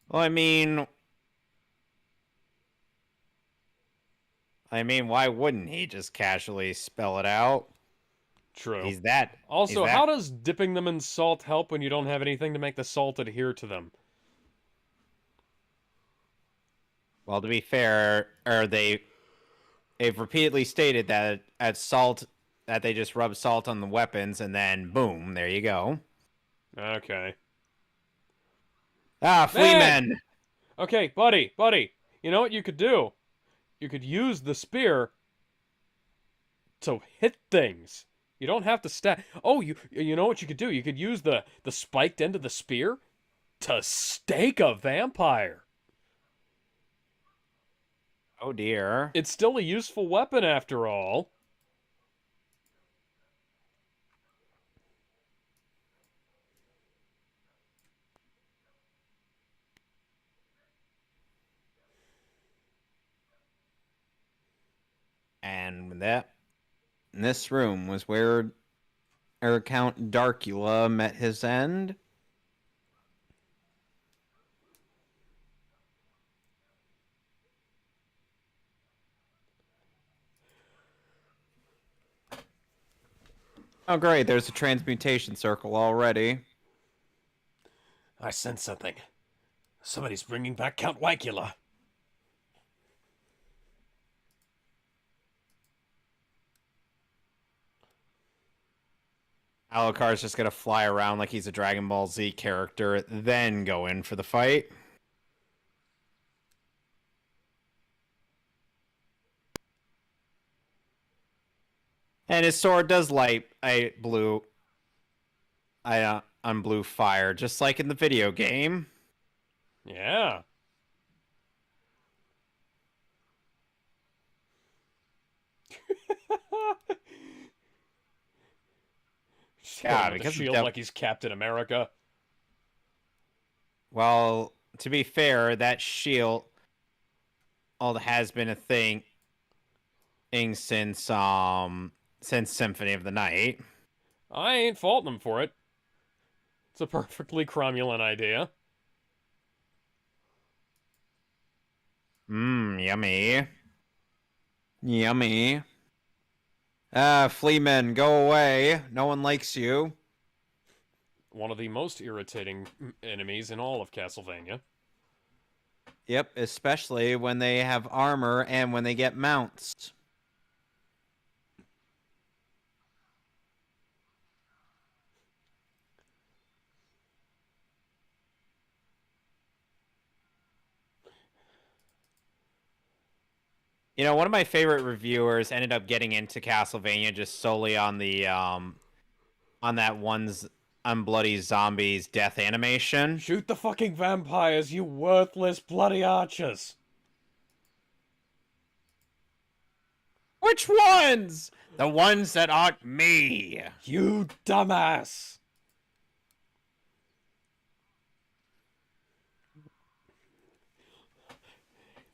Well, why wouldn't he just casually spell it out? True. He's that. Also, how does dipping them in salt help when you don't have anything to make the salt adhere to them? Well, to be fair, they've repeatedly stated that that they just rub salt on the weapons and then boom, there you go. Okay. Ah, flea men! Okay, buddy. You know what you could do? You could use the spear to hit things. You don't have to stab. Oh, you know what you could do? You could use the spiked end of the spear to stake a vampire. Oh dear. It's still a useful weapon after all. And this room was where Count Darkula met his end. Oh great, there's a transmutation circle already. I sense something. Somebody's bringing back Count Wacula. Alucard's just gonna fly around like he's a Dragon Ball Z character, then go in for the fight. And his sword does light on blue fire, just like in the video game. Yeah. God, because the shield like he's Captain America. Well, to be fair, that shield has been a thing since Symphony of the Night. I ain't faulting him for it. It's a perfectly cromulent idea. Yummy. Yummy. Flea men, go away. No one likes you. One of the most irritating enemies in all of Castlevania. Yep, especially when they have armor and when they get mounts. You know, one of my favorite reviewers ended up getting into Castlevania just solely on the on that one's Unbloody Zombies death animation. Shoot the fucking vampires, you worthless bloody archers! Which ones? The ones that aren't me. You dumbass!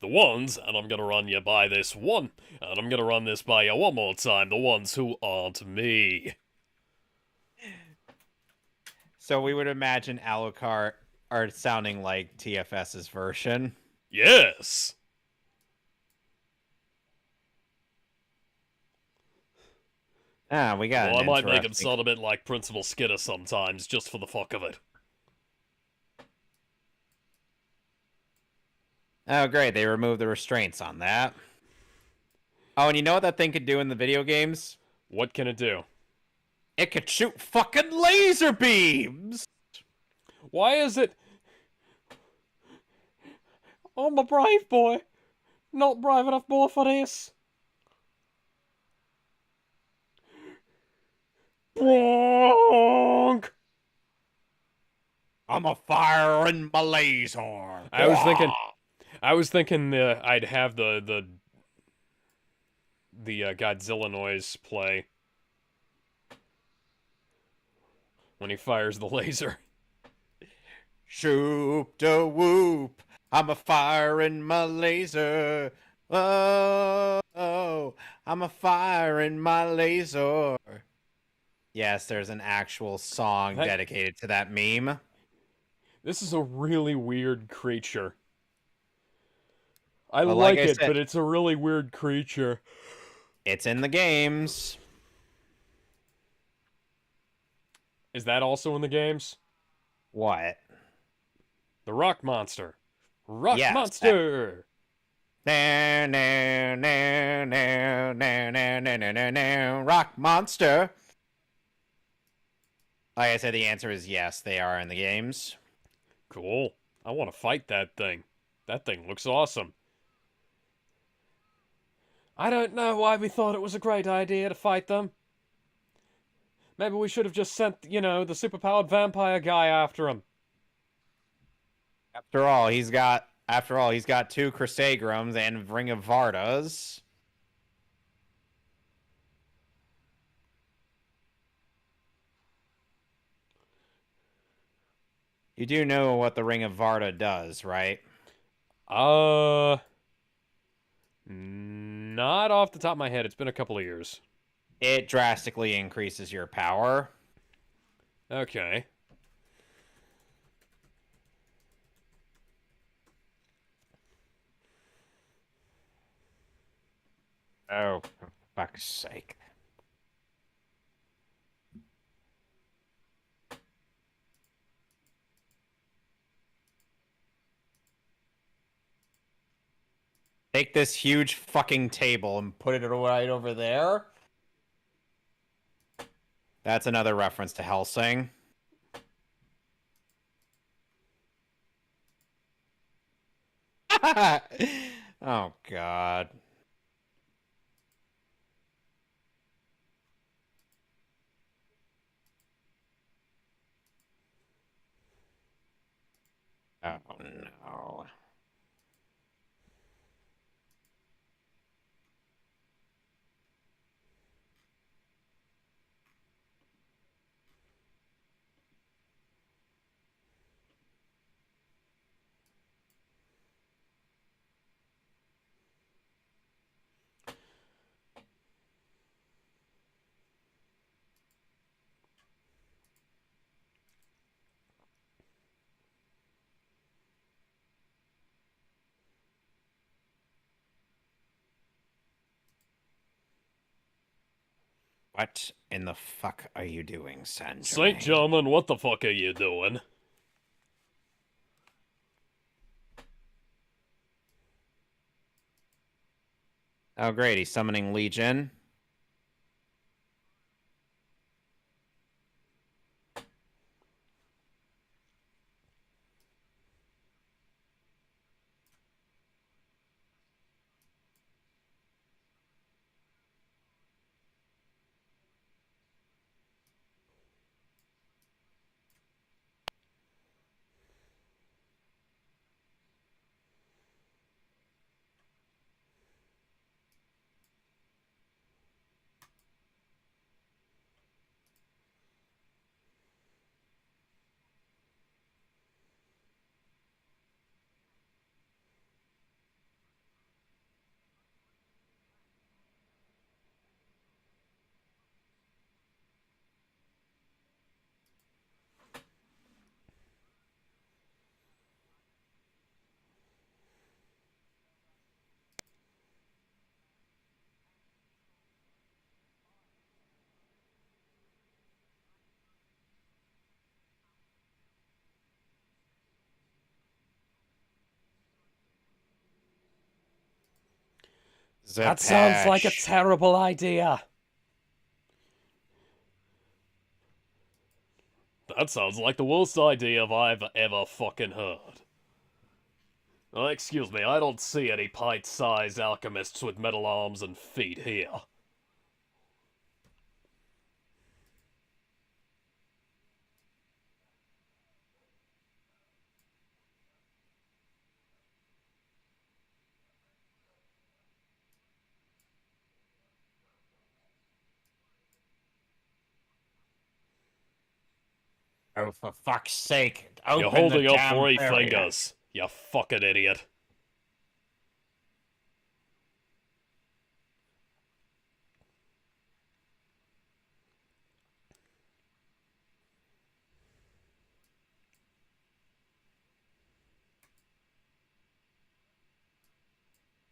The ones, and I'm gonna run you by this one, and I'm gonna run this by you one more time, the ones who aren't me. So we would imagine Alucard are sounding like TFS's version. Yes! We got Well, I might make him sound a bit like Principal Skidder sometimes, just for the fuck of it. Oh, great. They removed the restraints on that. Oh, and you know what that thing could do in the video games? What can it do? It could shoot fucking laser beams! Why is it? I'm a brave boy. Not brave enough boy for this. Bonk! I'm a firing my laser. I was thinking, I'd have the Godzilla noise play when he fires the laser. Shoop da whoop. I'm a firing my laser. Oh, oh, I'm a firing my laser. Yes, there's an actual song That dedicated to that meme. This is a really weird creature. I But like like I it, said, but it's a really weird creature. it's in the games. Is that also in the games? What? The rock monster. Rock Yes. monster. No, no, no, no, no, no, no, no, no, no. Rock monster. Like I said, the answer is yes, they are in the games. Cool. I want to fight that thing. That thing looks awesome. I don't know why we thought it was a great idea to fight them. Maybe we should have just sent, the superpowered vampire guy after him. After all, he's got two Chrysagrams and Ring of Vardas. You do know what the Ring of Varda does, right? Uh, not off the top of my head. It's been a couple of years. It drastically increases your power. Okay. Oh, for fuck's sake. Take this huge fucking table and put it right over there. That's another reference to Hellsing. Oh, God. Oh, no. What in the fuck are you doing, San Saint Germain? Gentleman, what the fuck are you doing? Oh, great. He's summoning Legion. That sounds like a Zapash. terrible idea. That sounds like the worst idea I've ever fucking heard. Excuse me, I don't see any pint-sized alchemists with metal arms and feet here. Oh, for fuck's sake, You're open the holding up damn 3 barrier. fingers, you fucking idiot.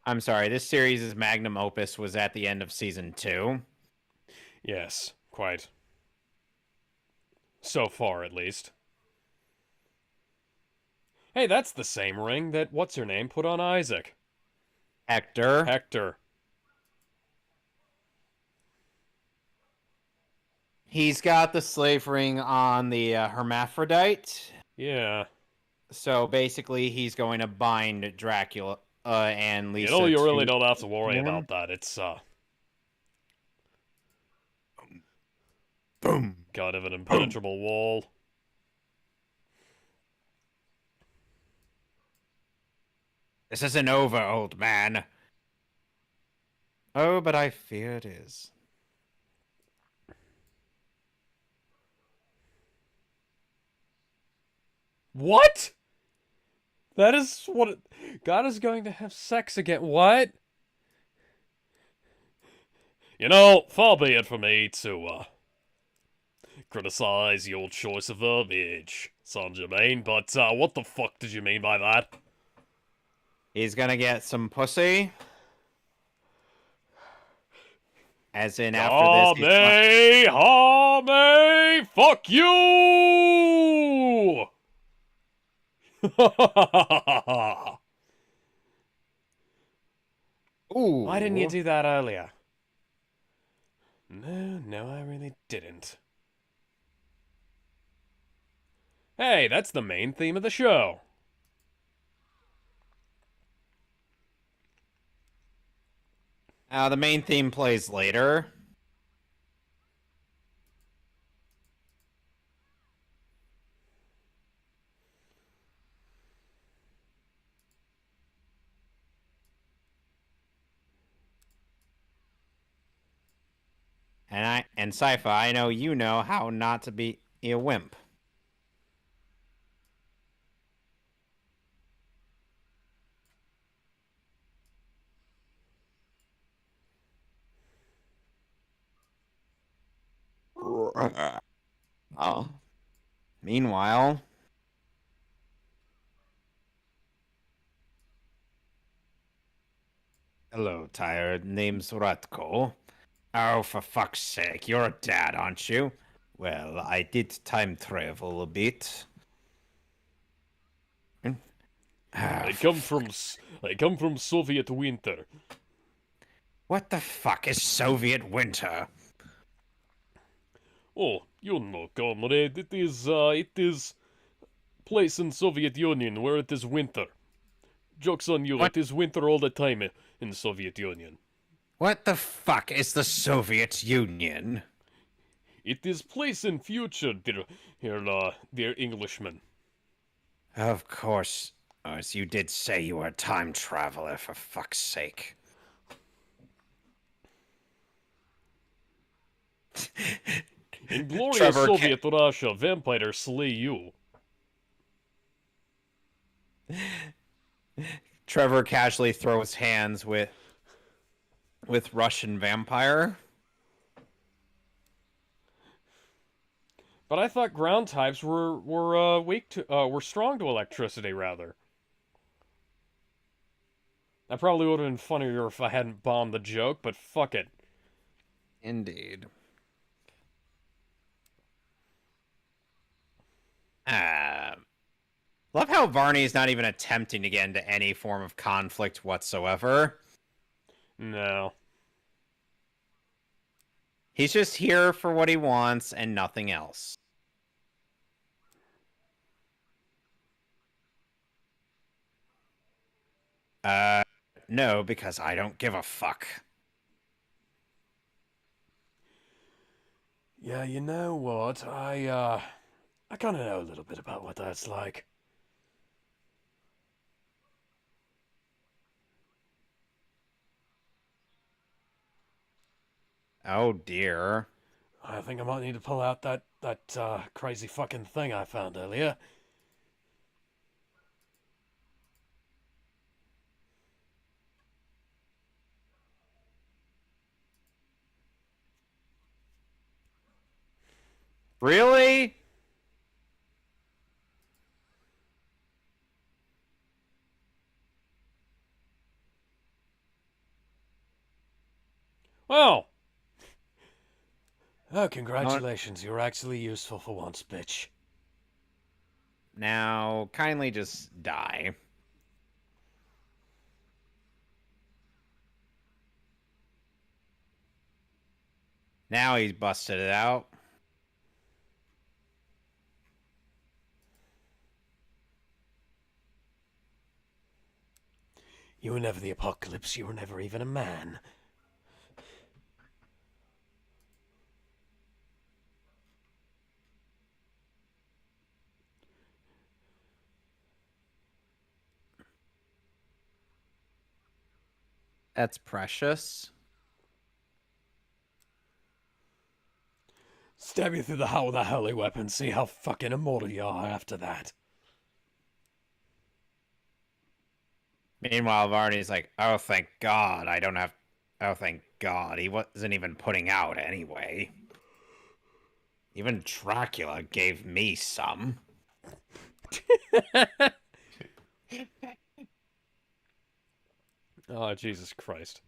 I'm sorry, this series' magnum opus was at the end of season 2. Yes, quite. So far, at least. Hey, that's the same ring that what's-her-name put on Isaac. Hector. Hector. He's got the slave ring on the hermaphrodite. Yeah. So basically, he's going to bind Dracula and Lisa. You know, you really to don't have to worry him. about that. It's, Boom. kind of an impenetrable wall. This isn't over, old man. Oh, but I fear it is. What? That is what God is going to have sex again. What? You know, far be it from me to, criticize your choice of verbiage, Saint Germain, but, what the fuck did you mean by that? He's gonna get some pussy. As in, after this, Hame, fuck you! Ooh. Why didn't you do that earlier? No, I really didn't. Hey, that's the main theme of the show. The main theme plays later. And Sypha, I know you know how not to be a wimp. Oh. Meanwhile, hello, tired. Name's Ratko. Oh, for fuck's sake, you're a dad, aren't you? Well, I did time travel a bit. I come from Soviet winter. What the fuck is Soviet winter? Oh, you know, comrade, it is place in Soviet Union where it is winter. Joke's on you, What? it is winter all the time in Soviet Union. What the fuck is the Soviet Union? It is place in future, dear Englishman. Of course. As you did say you were a time traveler, for fuck's sake. In glorious Trevor Soviet Russia, vampires slay you. Trevor casually throws hands with Russian vampire. But I thought ground types were were strong to electricity rather. That probably would have been funnier if I hadn't bombed the joke, but fuck it. Indeed. Love how Varney's not even attempting to get into any form of conflict whatsoever. No. He's just here for what he wants and nothing else. Uh, no, because I don't give a fuck. Yeah, you know what? I kind of know a little bit about what that's like. Oh dear. I think I might need to pull out that crazy fucking thing I found earlier. Really? Well, oh, Oh, congratulations. You're actually useful for once, bitch. now kindly just die. Now he's busted it out. You were never the apocalypse. You were never even a man. That's precious. Stab you through the heart with a holy weapon. See how fucking immortal you are after that. Meanwhile, Varney's like, oh, thank God, I don't have. Oh, thank God, he wasn't even putting out anyway. Even Dracula gave me some. Oh, Jesus Christ.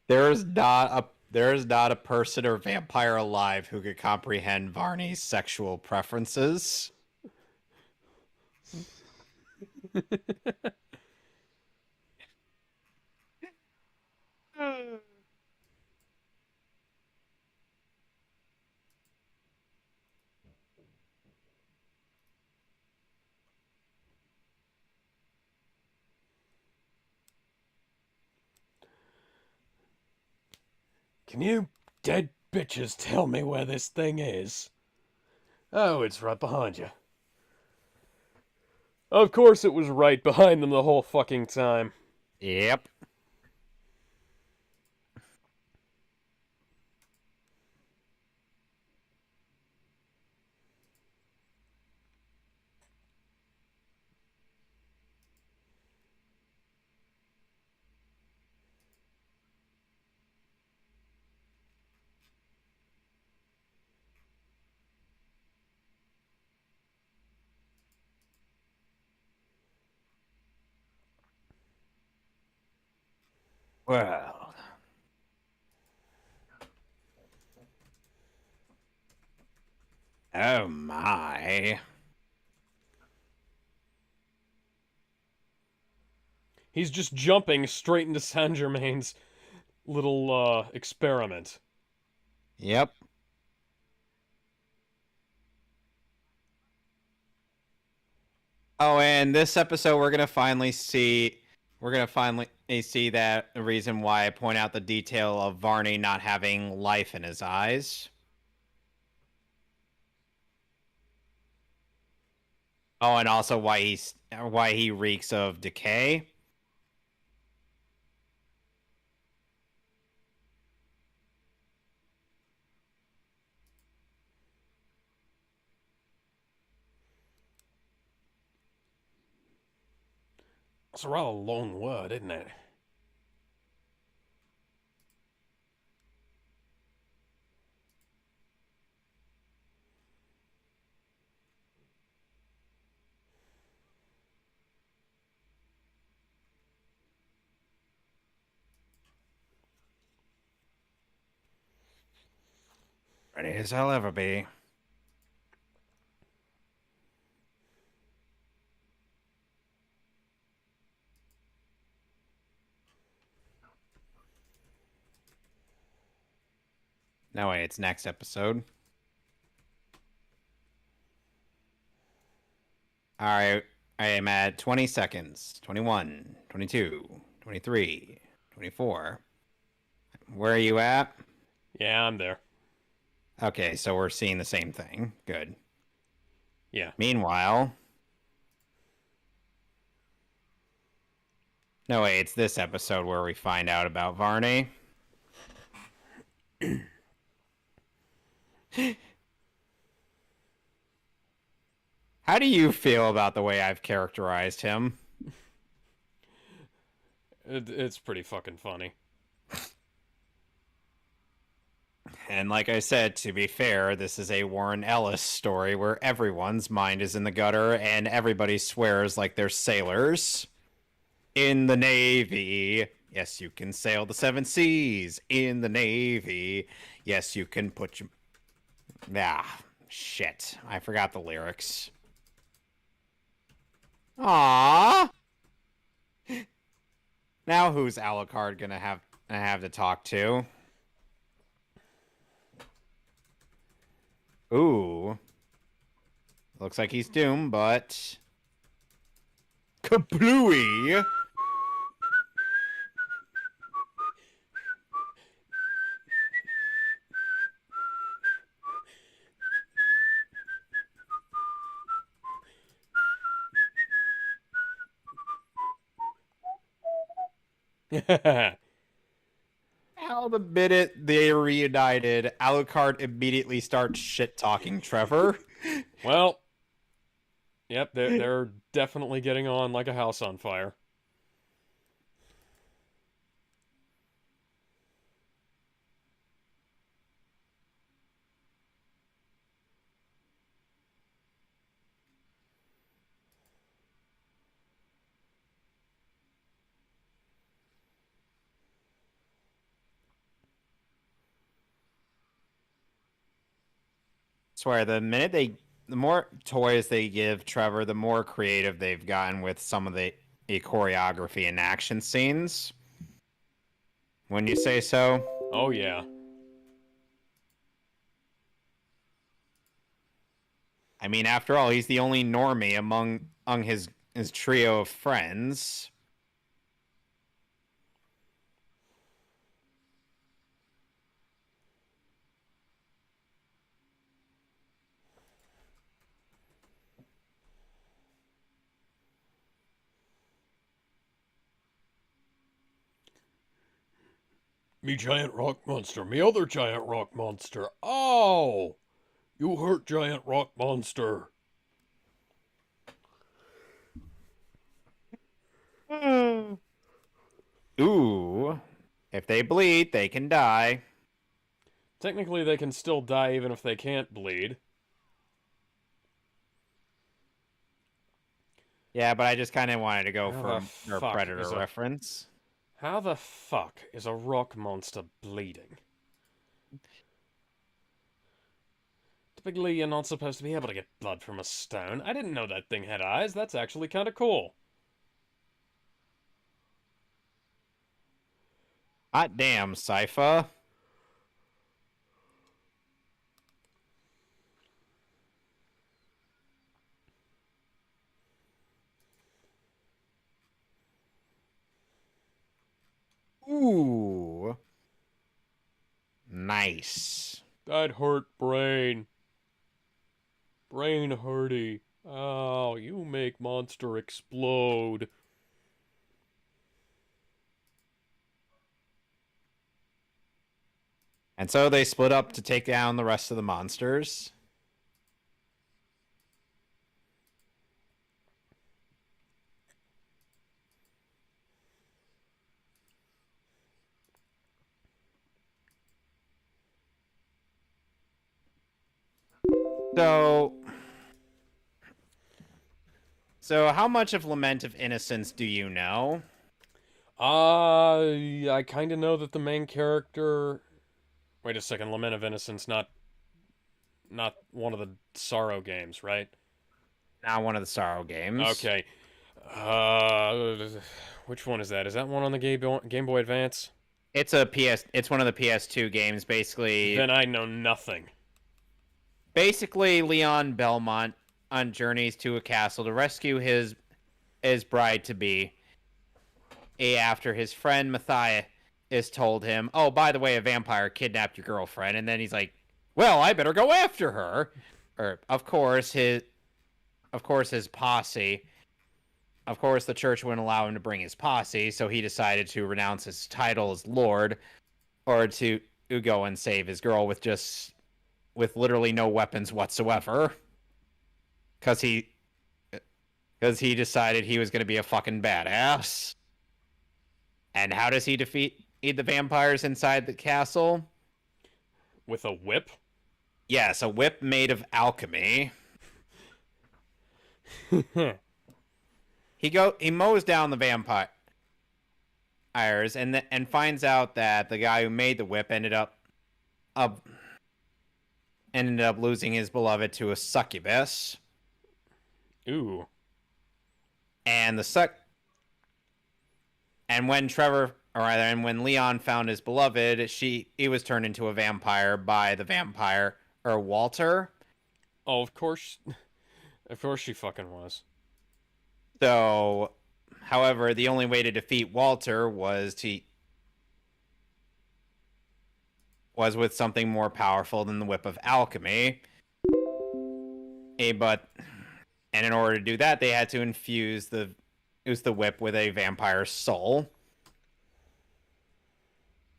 There is not a person or vampire alive who could comprehend Varney's sexual preferences. Can you dead bitches tell me where this thing is? Oh, it's right behind you. Of course it was right behind them the whole fucking time. Yep. Well. Oh my. He's just jumping straight into Saint Germain's little experiment. Yep. Oh, and this episode we're gonna finally see that the reason why I point out the detail of Varney not having life in his eyes. Oh, and also why he reeks of decay. It's a rather long word, isn't it? Ready as I'll ever be. No way, it's next episode. All right, I am at 20 seconds. 21, 22, 23, 24. Where are you at? Yeah, I'm there. Okay, so we're seeing the same thing. Good. Yeah. Meanwhile, no way, it's this episode where we find out about Varney. How do you feel about the way I've characterized him? It's pretty fucking funny. And like I said, to be fair, this is a Warren Ellis story where everyone's mind is in the gutter and everybody swears like they're sailors. In the Navy. Yes, you can sail the seven seas. In the Navy. Yes, you can put your... Ah, shit. I forgot the lyrics. Aww. Now who's Alucard gonna have to talk to? Ooh. Looks like he's doomed, but... Kablooey! How the minute they reunited, Alucard immediately starts shit-talking Trevor. Well, yep, they're definitely getting on like a house on fire. Swear, the more toys they give Trevor, the more creative they've gotten with some of the choreography and action scenes. When you say so. Oh yeah. I mean, after all, he's the only normie among his trio of friends. Me giant rock monster, me other giant rock monster. Oh! You hurt giant rock monster. Ooh. If they bleed, they can die. Technically, they can still die even if they can't bleed. Yeah, but I just kind of wanted to go How for the a fuck Predator is reference. How the fuck is a rock monster bleeding? Typically, you're not supposed to be able to get blood from a stone. I didn't know that thing had eyes. That's actually kind of cool. Hot damn, Sypha. Ooh. Nice. That hurt brain. Brain hurty. Oh, you make monster explode. And so they split up to take down the rest of the monsters. So, how much of Lament of Innocence do you know? I kind of know that the main character. Wait a second, Lament of Innocence, not one of the Sorrow games, right? Not one of the Sorrow games. Okay. Uh, which one is that? Is that one on the Game Boy Advance? It's one of the PS2 games. Then I know nothing. Basically, Leon Belmont on journeys to a castle to rescue his bride to be. after his friend Matthias told him, "Oh, by the way, a vampire kidnapped your girlfriend," and then he's like, "Well, I better go after her." Or of course his posse. Of course, the church wouldn't allow him to bring his posse, so he decided to renounce his title as Lord, or to go and save his girl with literally no weapons whatsoever, because he decided he was going to be a fucking badass. And how does he defeat the vampires inside the castle? With a whip? Yes, a whip made of alchemy. He mows down the vampires and finds out that the guy who made the whip up ended up losing his beloved to a succubus. Ooh. And when Leon found his beloved, he was turned into a vampire by the vampire or Walter. Oh, of course. Of course she fucking was. So, however, the only way to defeat Walter was with something more powerful than the whip of alchemy. And in order to do that, they had to infuse the whip with a vampire's soul.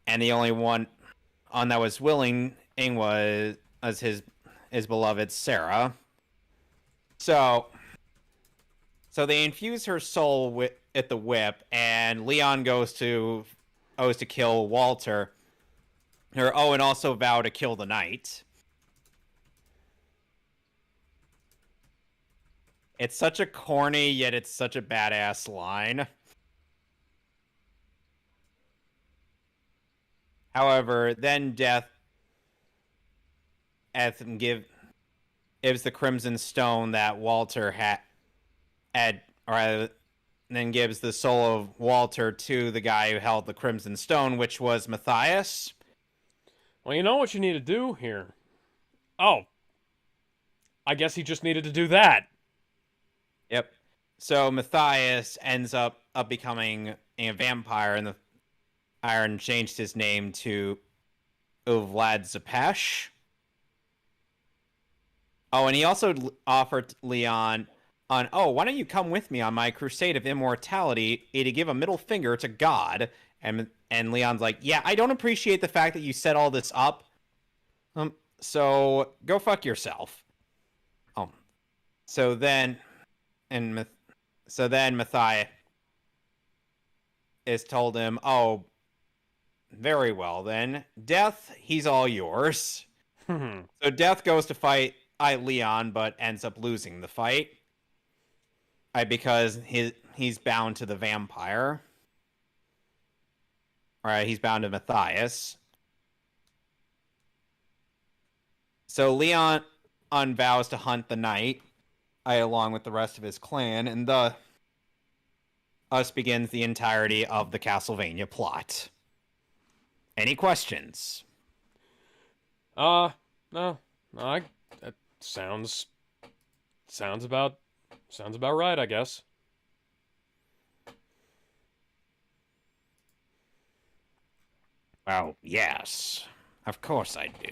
And the only one on that was willing was his beloved Sarah. So they infuse her soul at the whip, and Leon goes to kill Walter. And also vow to kill the knight. It's such a corny, yet it's such a badass line. However, then Death gives the Crimson Stone that Walter then gives the soul of Walter to the guy who held the Crimson Stone, which was Matthias. Well, you know what you need to do here? Oh. I guess he just needed to do that. Yep. So Matthias ends up becoming a vampire, and the Iron changed his name to Vlad Zapesh. Oh, and he also offered Leon why don't you come with me on my crusade of immortality to give a middle finger to God? And Leon's like, yeah, I don't appreciate the fact that you set all this up. So go fuck yourself. So then Matthias is told him, oh, very well then. Death, he's all yours. So Death goes to fight Leon, but ends up losing the fight. Because he's bound to the vampire. Alright, he's bound to Matthias. So Leon unvows to hunt the knight, along with the rest of his clan, and thus begins the entirety of the Castlevania plot. Any questions? No. That sounds about right, I guess. Well, yes. Of course I do.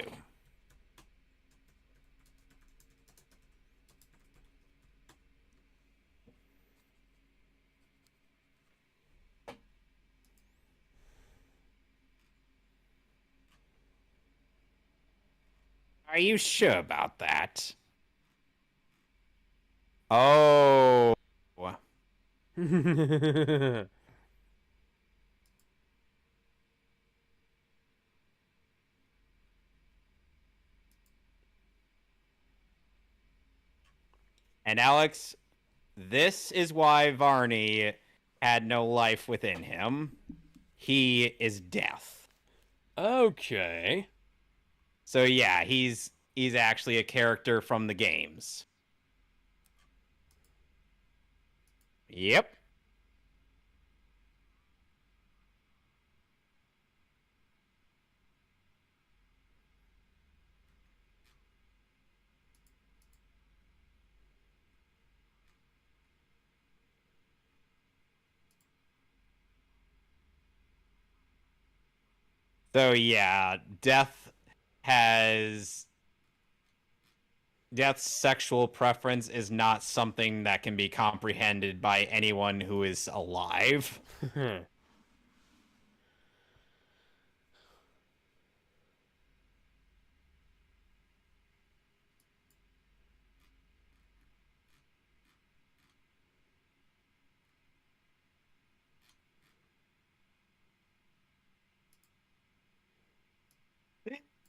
Are you sure about that? Oh. And Alex, this is why Varney had no life within him. He is death. Okay. So yeah, he's actually a character from the games. Yep. So yeah, has Death's sexual preference is not something that can be comprehended by anyone who is alive.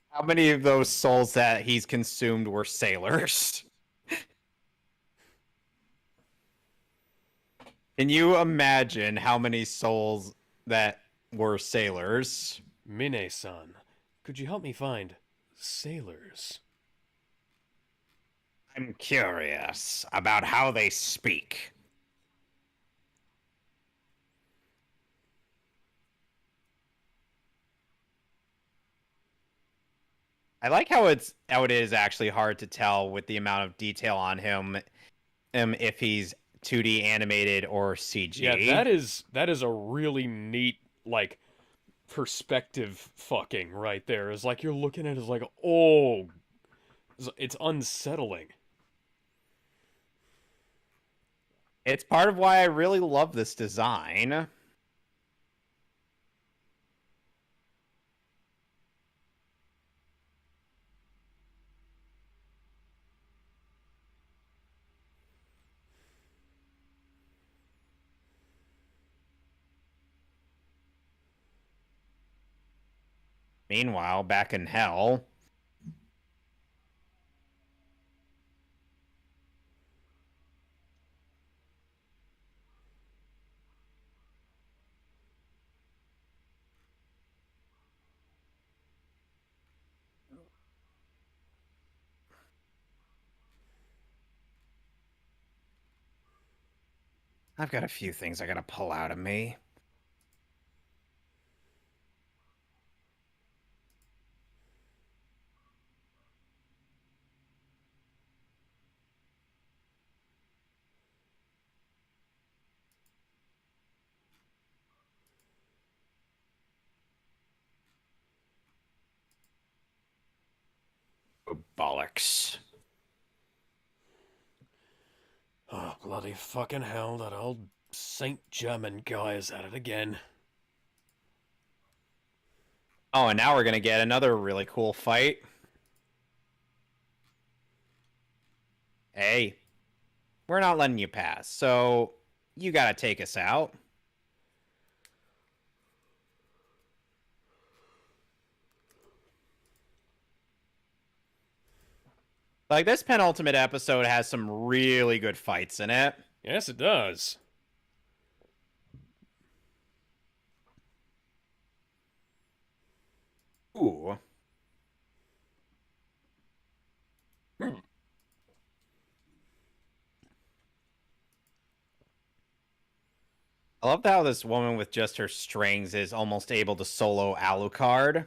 How many of those souls that he's consumed were sailors? Can you imagine how many souls that were sailors? Mine-san, could you help me find sailors? I'm curious about how they speak. I like how it is actually hard to tell with the amount of detail on him, if he's 2D animated or Yeah, CG. that is a really neat like perspective fucking right there. It's like you're looking at it as like, oh, it's unsettling. It's part of why I really love this design. Meanwhile, back in hell, I've got a few things I gotta pull out of me. Oh, bollocks. Oh, bloody fucking hell, that old Saint German guy is at it again. Oh, and now we're gonna get another really cool fight. Hey, we're not letting you pass, so you gotta take us out. Like, this penultimate episode has some really good fights in it. Yes, it does. Ooh. I love how this woman with just her strings is almost able to solo Alucard.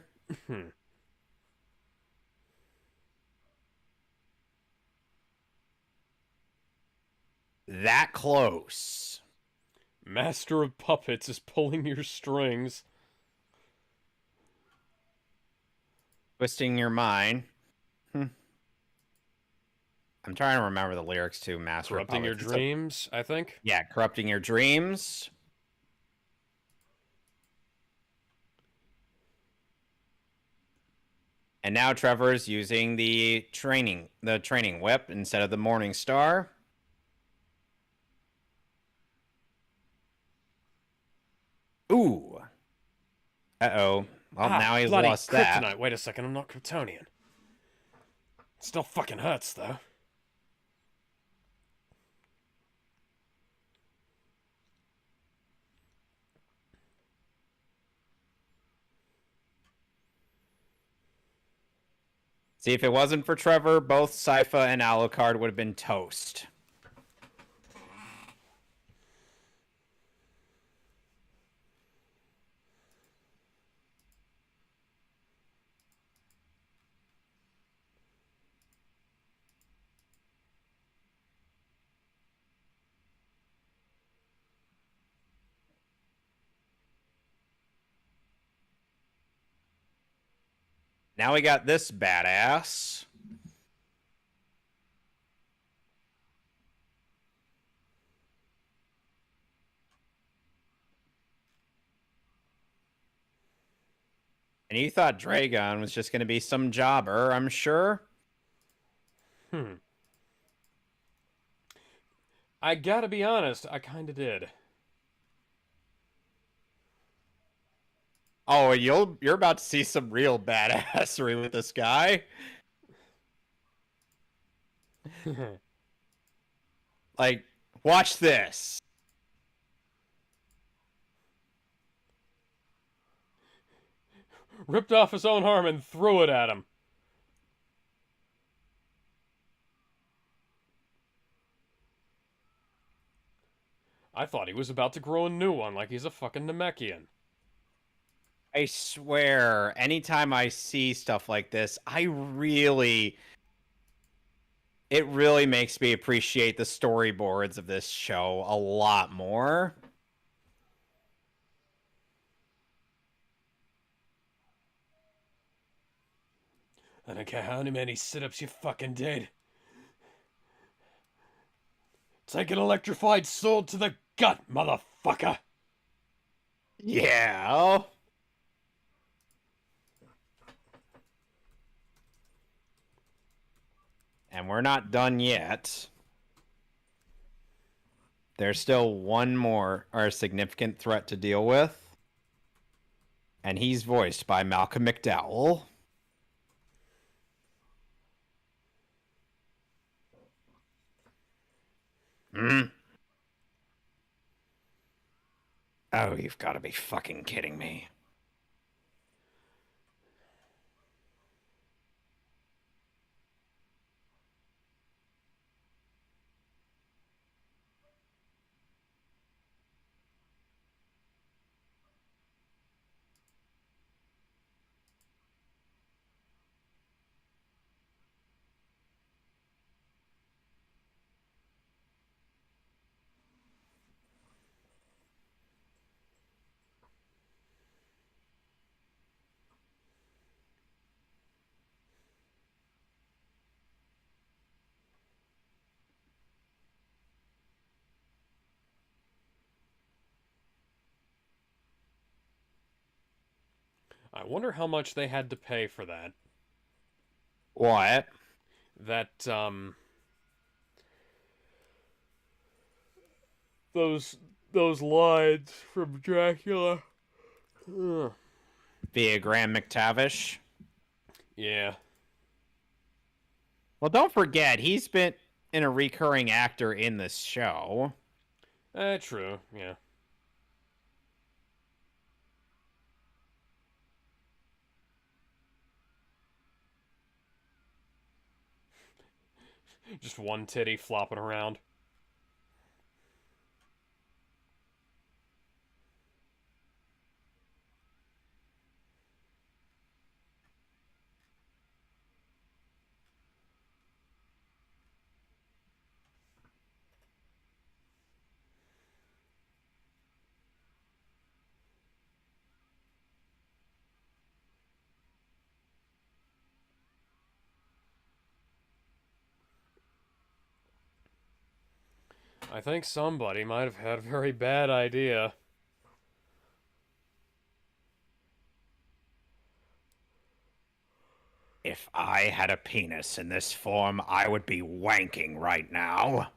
That close. Master of Puppets is pulling your strings. Twisting your mind. I'm trying to remember the lyrics to Master of Corrupting your Puppets. dreams, I think. Yeah, corrupting your dreams. And now Trevor's using the training whip instead of the Morning Star. Ooh. Uh-oh. Well, Ah, now he's bloody lost that. kryptonite. Wait a second, I'm not Kryptonian. Still fucking hurts, though. See, if it wasn't for Trevor, both Sypha and Alucard would have been toast. Now we got this badass. And you thought Dragon was just going to be some jobber, I'm sure. Hmm. I gotta be honest, I kinda did. Oh, you're about to see some real badassery with this guy. Like, watch this. Ripped off his own arm and threw it at him. I thought he was about to grow a new one like he's a fucking Namekian. I swear, anytime I see stuff like this, it really makes me appreciate the storyboards of this show a lot more. I don't care how many sit-ups you fucking did. Take an electrified sword to the gut, motherfucker! Yeah. And we're not done yet. There's still one more or significant threat to deal with. And he's voiced by Malcolm McDowell. Hmm. Oh, you've got to be fucking kidding me. I wonder how much they had to pay for that. What? That, those those lines from Dracula. Ugh. Via Graham McTavish? Yeah. Well, don't forget, he's been a recurring actor in this show. True, yeah. Just one titty flopping around. I think somebody might have had a very bad idea. If I had a penis in this form, I would be wanking right now.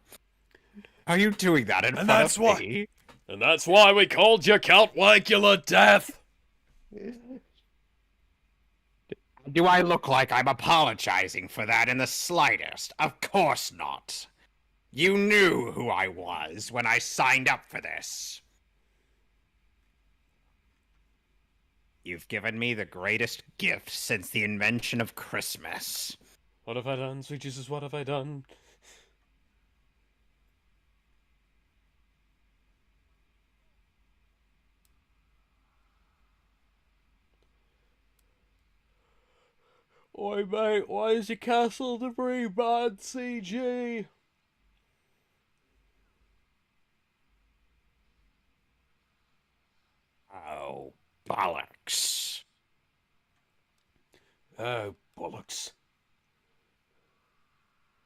Are you doing that in And front that's of why. me? And that's why we called you Count Wagula Death. Do I look like I'm apologizing for that in the slightest? Of course not. You knew who I was when I signed up for this. You've given me the greatest gift since the invention of Christmas. What have I done, sweet Jesus? What have I done? Oi, mate, why is your castle debris bad, CG? Oh, bollocks. Oh, bollocks.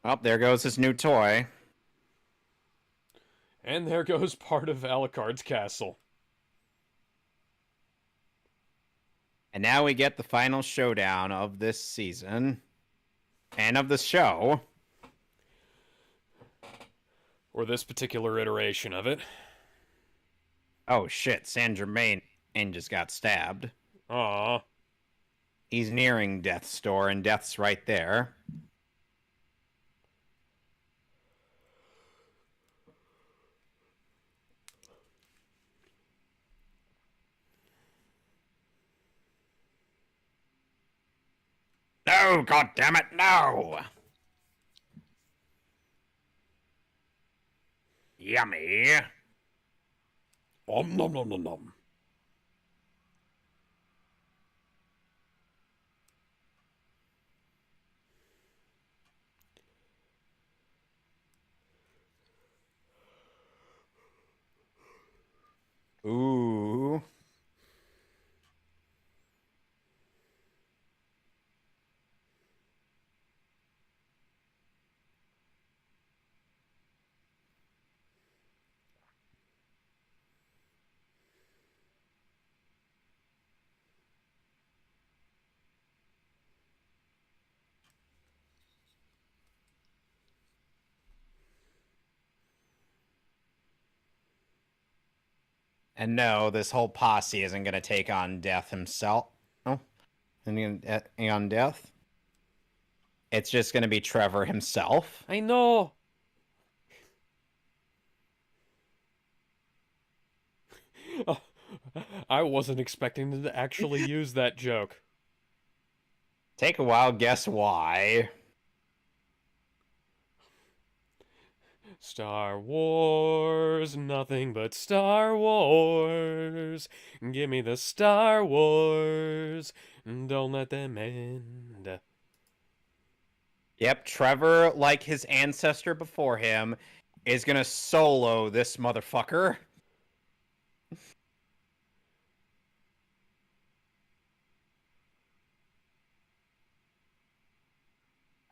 Oh, there goes his new toy. And there goes part of Alucard's castle. And now we get the final showdown of this season. And of the show. Or this particular iteration of it. Oh shit, Saint Germain just got stabbed. Aww. He's nearing death's door, and death's right there. No, goddammit, no! Yummy. Om nom nom nom nom. Ooh. And no, this whole posse isn't going to take on Death himself. No? On Death? It's just going to be Trevor himself. I know. Oh, I wasn't expecting them to actually use that joke. Take a wild guess why. Star Wars, nothing but Star Wars. Give me the Star Wars, and don't let them end. Yep, Trevor, like his ancestor before him, is going to solo this motherfucker.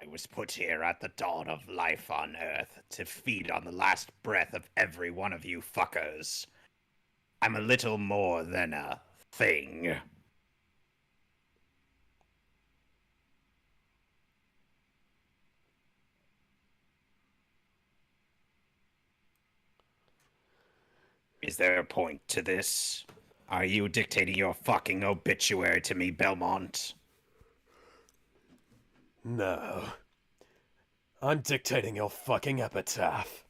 I was put here at the dawn of life on Earth to feed on the last breath of every one of you fuckers. I'm a little more than a thing. Is there a point to this? Are you dictating your fucking obituary to me, Belmont? No. I'm dictating your fucking epitaph.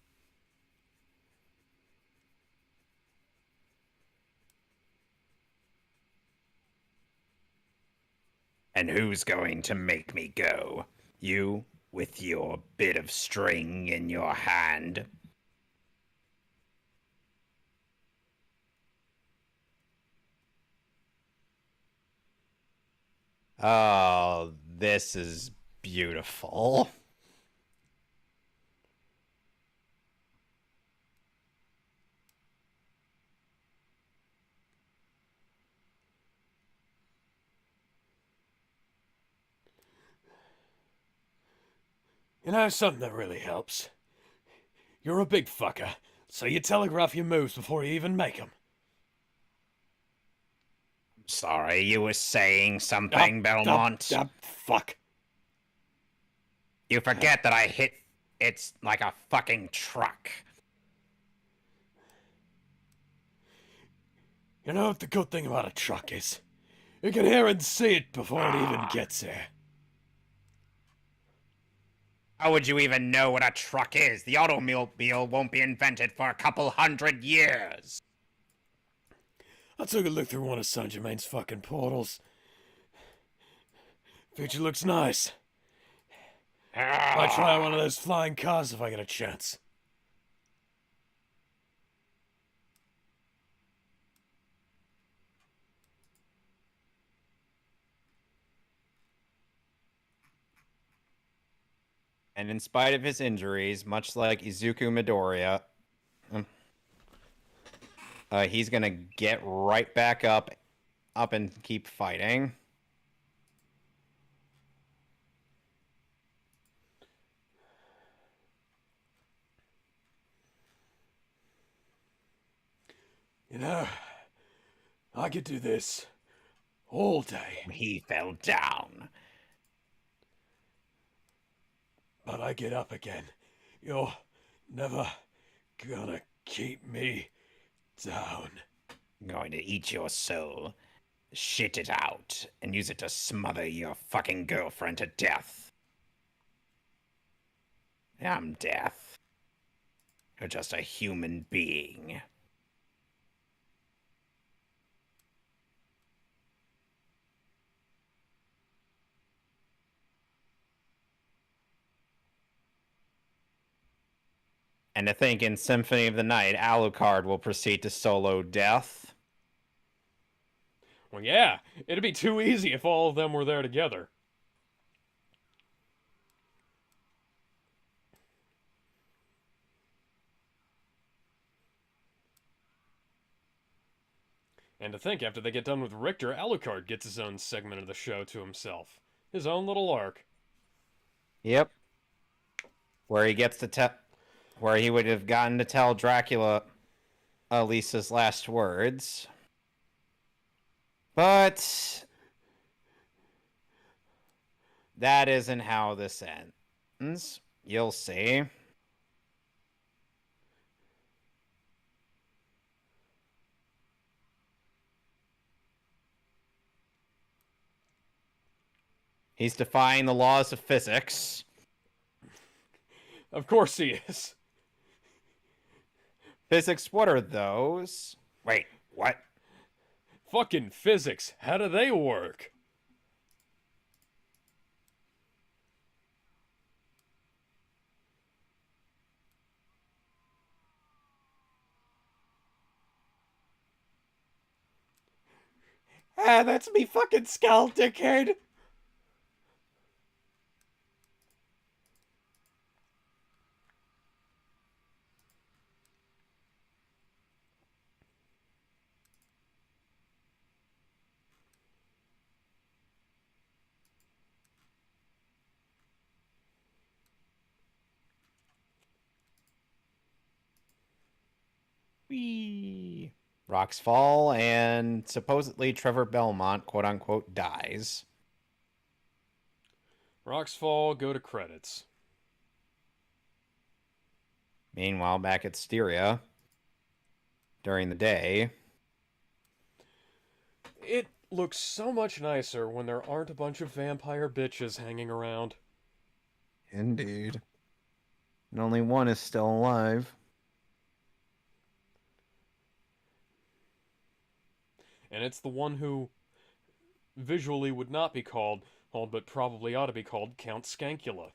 And who's going to make me go? You, with your bit of string in your hand? Oh, this is beautiful. You know something that really helps? You're a big fucker, so you telegraph your moves before you even make them. Sorry, you were saying something, Belmont. Fuck. You forget that I hit it's like a fucking truck. You know what the good thing about a truck is? You can hear and see it before it even gets there. How would you even know what a truck is? The automobile won't be invented for a couple hundred years. I took a look through one of Saint Germain's fucking portals. Future looks nice. Might try one of those flying cars if I get a chance. And in spite of his injuries, much like Izuku Midoriya, he's gonna get right back up and keep fighting. You know, I could do this all day, He fell down. but I get up again. You're never gonna keep me down. I'm going to eat your soul, shit it out, and use it to smother your fucking girlfriend to death. I'm death. You're just a human being. And to think in Symphony of the Night, Alucard will proceed to solo death. Well, yeah, it'd be too easy if all of them were there together. And to think, after they get done with Richter, Alucard gets his own segment of the show to himself. His own little arc. Yep. Where he gets to tell, where he would have gotten to tell Dracula Lisa's last words. But that isn't how this ends. You'll see. He's defying the laws of physics. Of course he is. Physics, what are those? Wait, what? Fucking physics. How do they work? Ah, that's me fucking skull, dickhead. Whee! Rocks fall, and supposedly Trevor Belmont, quote unquote, dies. Rocks fall, go to credits. Meanwhile, back at Styria, during the day, It looks so much nicer when there aren't a bunch of vampire bitches hanging around. indeed, and only one is still alive. And it's the one who visually would not be called, but probably ought to be called Count Skankula.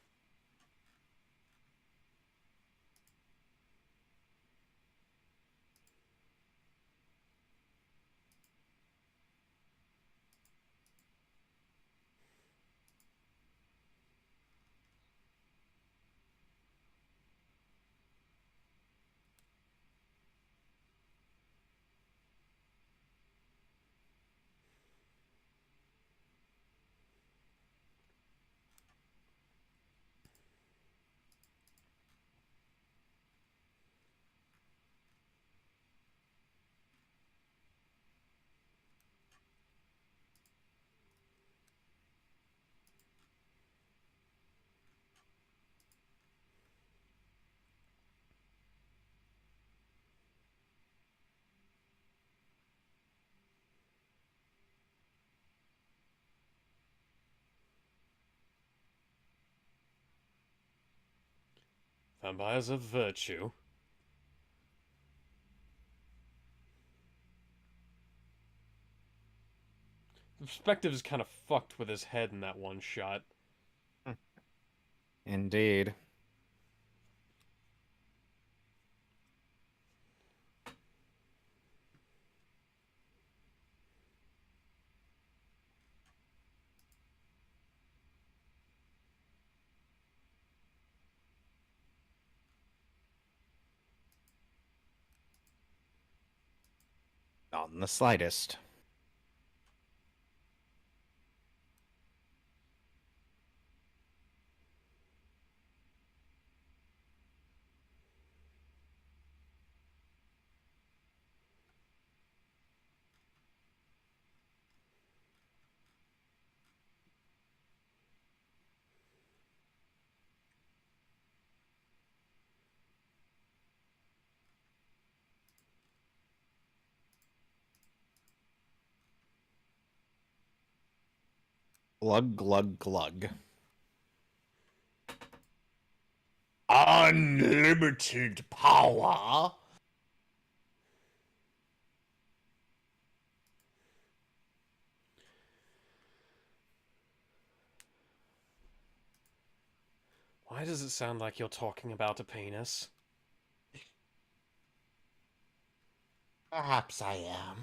Vampires of virtue. The perspective is kind of fucked with his head in that one shot. Indeed. Not in the slightest. Glug, glug, glug. Unlimited power. Why does it sound like you're talking about a penis? Perhaps I am.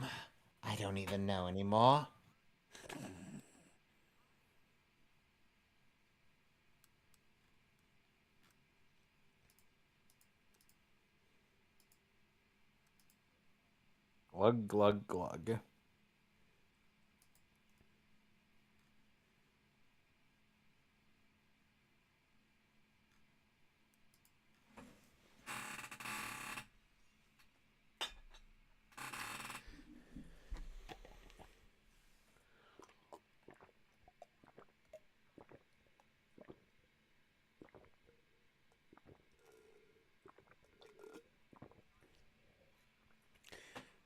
I don't even know anymore. Glug, glug, glug.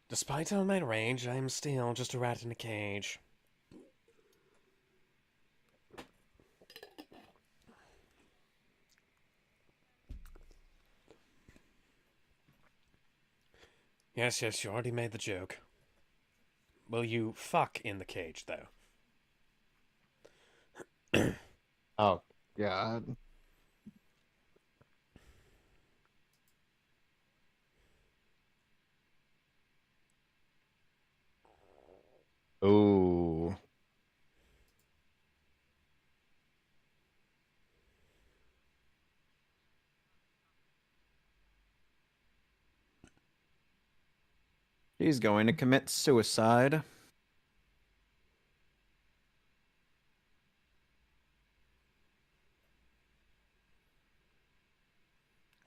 Despite all my rage, I am still just a rat in a cage. Yes, yes, you already made the joke. Will you fuck in the cage, though? Oh, God. Ooh. She's going to commit suicide.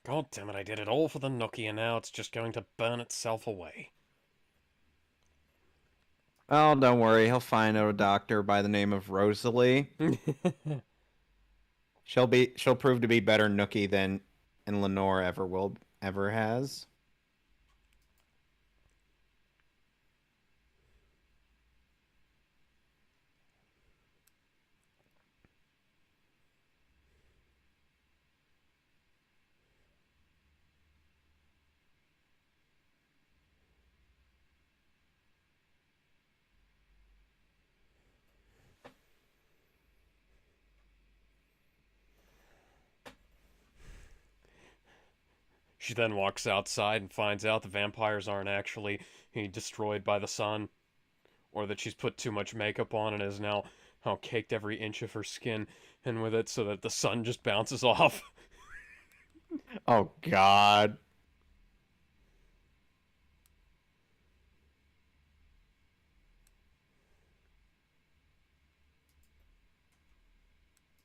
God damn it, I did it all for the nookie and now it's just going to burn itself away. Oh, don't worry. He'll find a doctor by the name of Rosalie. She'll prove to be better Nookie than and Lenore ever has. She then walks outside and finds out the vampires aren't actually destroyed by the sun, or that she's put too much makeup on and has now caked every inch of her skin and with it so that the sun just bounces off. Oh God.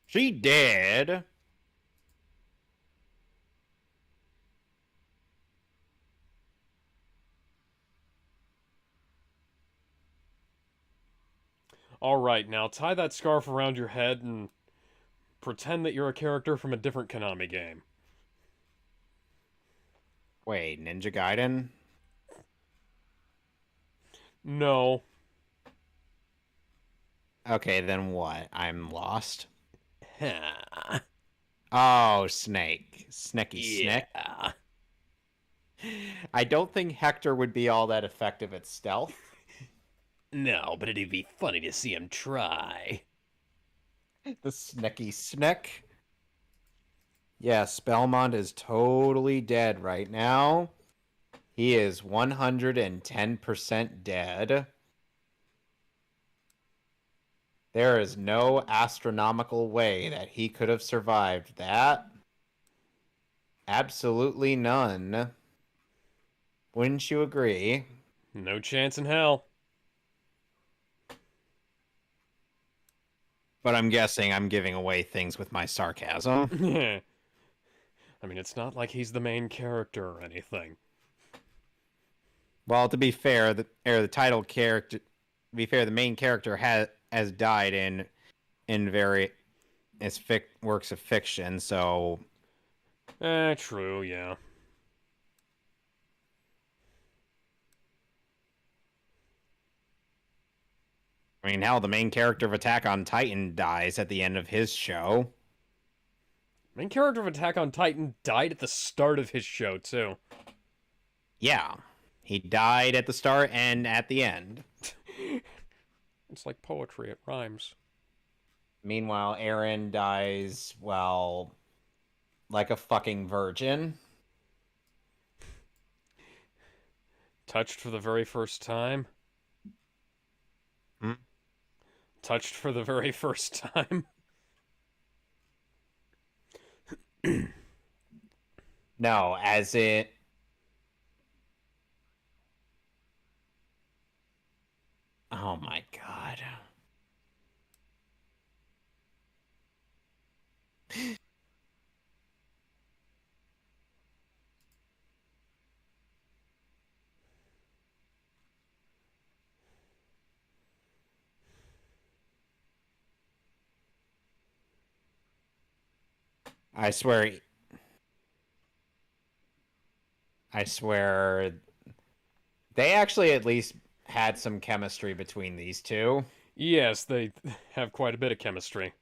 She did. Alright, now tie that scarf around your head and pretend that you're a character from a different Konami game. Wait, Ninja Gaiden? No. Okay, then what? I'm lost. yeah. Oh, Snake. Sneaky Snick. I don't think Hector would be all that effective at stealth. No, but it'd be funny to see him try. The Sneaky Snick. Yes, Belmont is totally dead right now. He is 110% dead. There is no astronomical way that he could have survived that. Absolutely none. Wouldn't you agree? No chance in hell. But I'm guessing I'm giving away things with my sarcasm. I mean, it's not like he's the main character or anything. Well, to be fair, the title character, to be fair, the main character has died in various works of fiction. So, True, yeah. I I mean, hell, the main character of Attack on Titan dies at the end of his show. Main character of Attack on Titan died at the start of his show, too. Yeah. He died at the start and at the end. It's like poetry, it rhymes. Meanwhile, Eren dies, well, like a fucking virgin. Touched for the very first time. Hmm? Touched for the very first time. No, as it. Oh my god. I swear. I swear. They actually at least had some chemistry between these two. Yes, they have quite a bit of chemistry.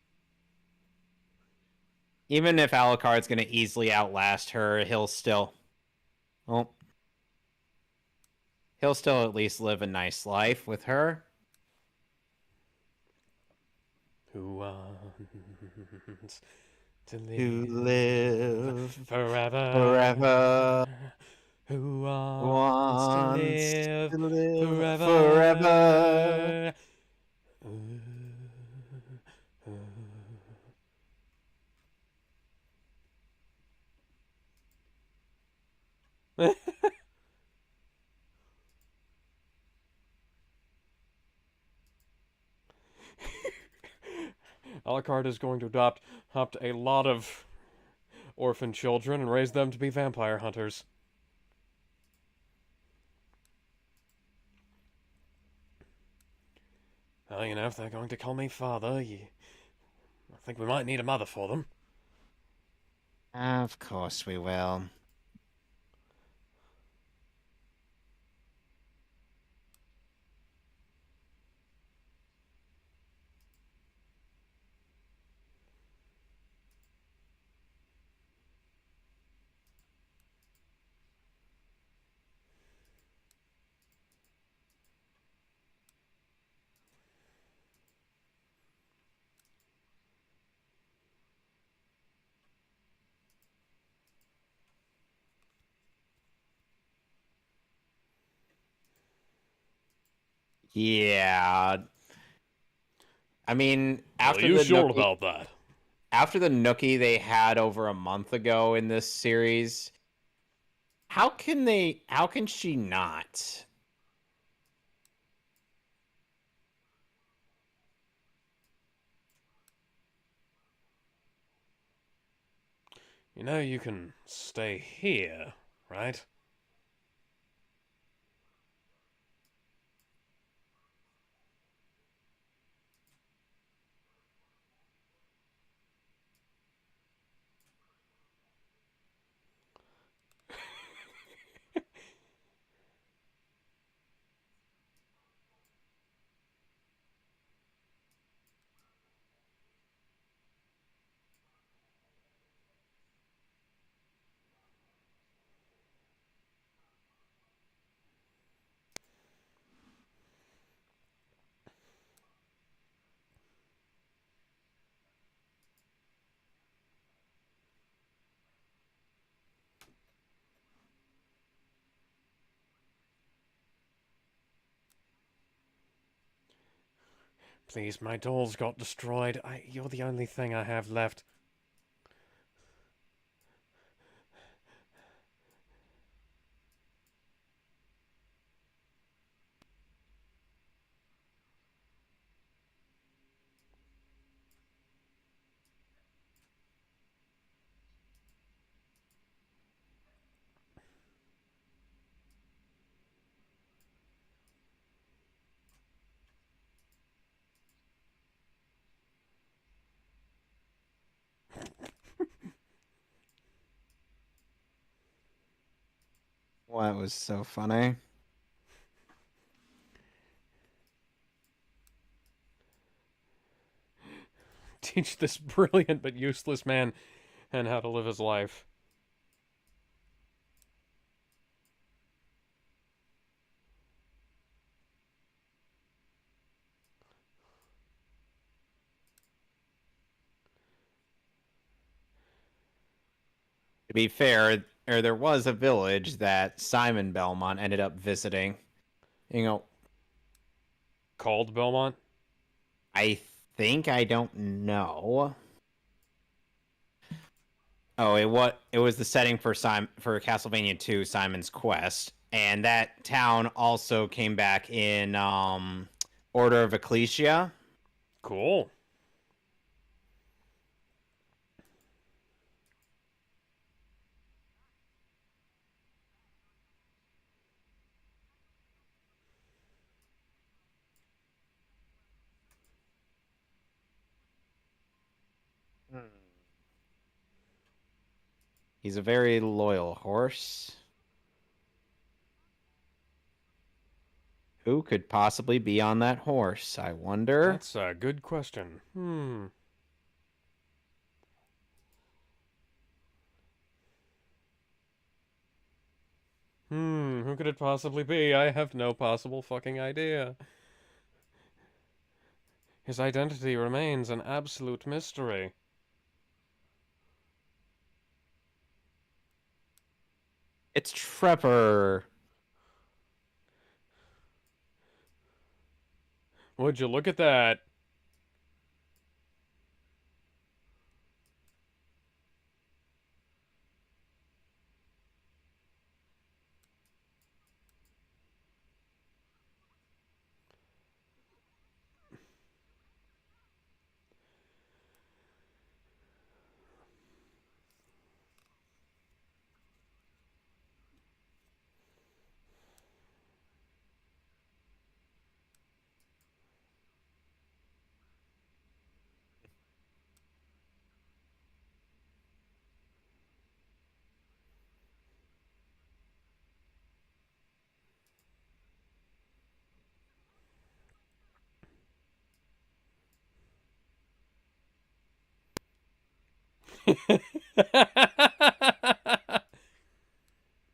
Even if Alucard's going to easily outlast her, he'll still. Well, he'll still at least live a nice life with her. Who wants to live forever? forever. Who wants Wants to to live live forever? Alucard is going to adopt a lot of orphan children and raise them to be vampire hunters. Well, you know, if they're going to call me father, I think we might need a mother for them. Of course we will. Yeah. I mean, Are you sure about that? after the nookie they had over a month ago in this series, how can she not? You know, you can stay here, right? Please, my dolls got destroyed. You're the only thing I have left. What was so funny? Teach this brilliant but useless man and how to live his life. To be fair, there was a village that Simon Belmont ended up visiting. You know, Called Belmont? I think I don't know. Oh, it was the setting for Castlevania 2 Simon's Quest, and that town also came back in Order of Ecclesia. Cool. He's a very loyal horse. Who could possibly be on that horse, I wonder? That's a good question. Who could it possibly be? I have no possible fucking idea. His identity remains an absolute mystery. It's Trevor. Would you look at that?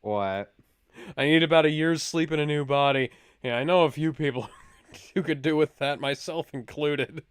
What? I need about a year's sleep in a new body. Yeah, I know a few people who could do with that, myself included.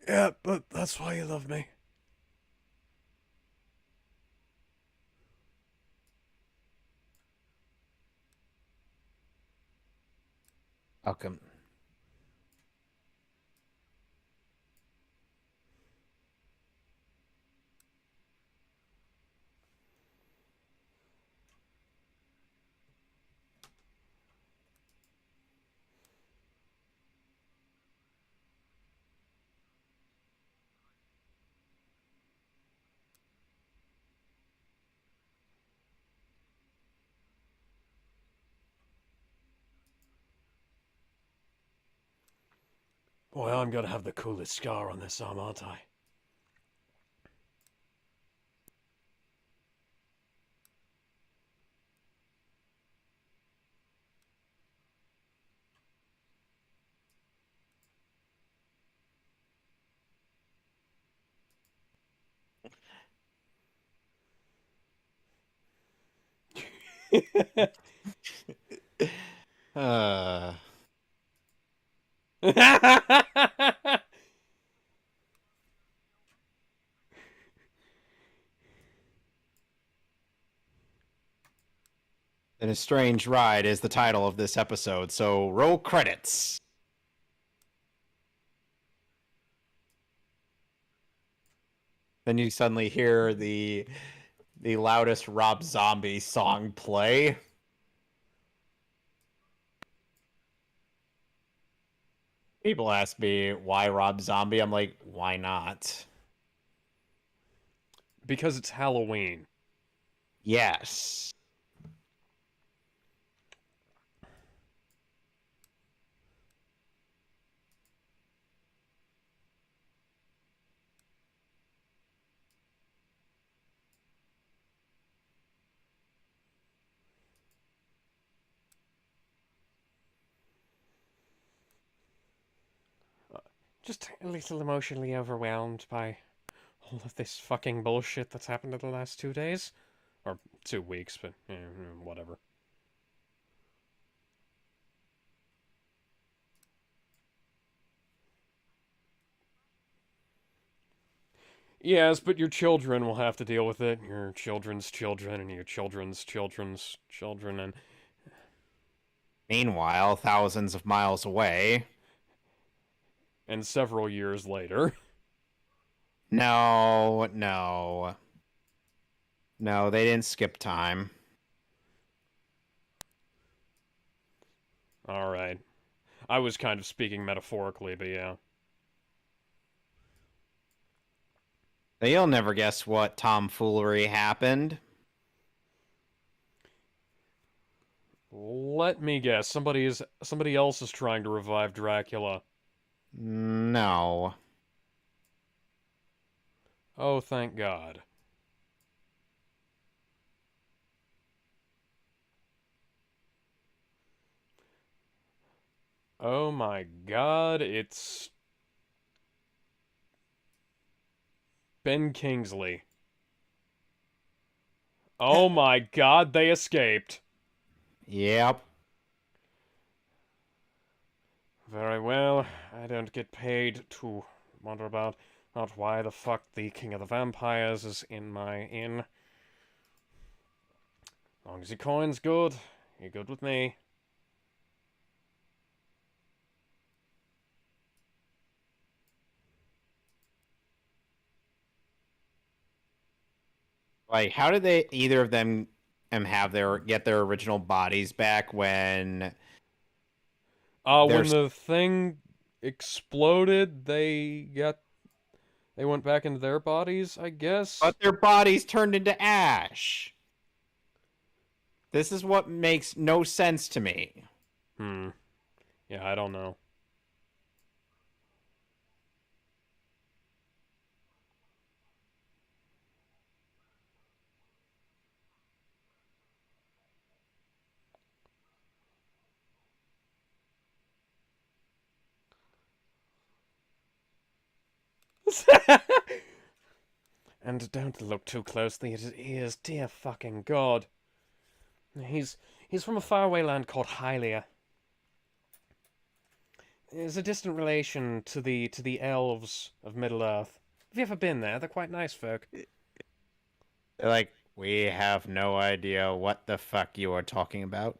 Yeah, but that's why you love me. How come? Boy, I'm gonna have the coolest scar on this arm, aren't I? Uh, An Strange Ride is the title of this episode, so roll credits. Then you suddenly hear the loudest Rob Zombie song play. People ask me why Rob Zombie. I'm like, why not? Because it's Halloween. Yes. Just a little emotionally overwhelmed by all of this fucking bullshit that's happened in the last 2 days. Or 2 weeks, but whatever. Yes, but your children will have to deal with it. Your children's children and your children's children's children and Meanwhile, thousands of miles away. several years later. No, no. No, they didn't skip time. All right. I was kind of speaking metaphorically, but yeah. But you'll never guess what tomfoolery happened. Let me guess. Somebody else is trying to revive Dracula. No. Oh, thank God. Oh my God, it's Ben Kingsley. Oh my God, they escaped. Yep. Very well, I don't get paid to wonder about not why the fuck the King of the Vampires is in my inn. As long as your coin's good, you're good with me. Like, how did they either of them have their get their original bodies back when When there's the thing exploded, they went back into their bodies, I guess. but their bodies turned into ash? This is what makes no sense to me. Hmm. Yeah, I don't know. And don't look too closely at his ears, dear fucking God. He's he's from a faraway land called Hylia. It's a distant relation to the elves of Middle Earth. Have you ever been there? They're quite nice folk. They're like, we have no idea what the fuck you are talking about.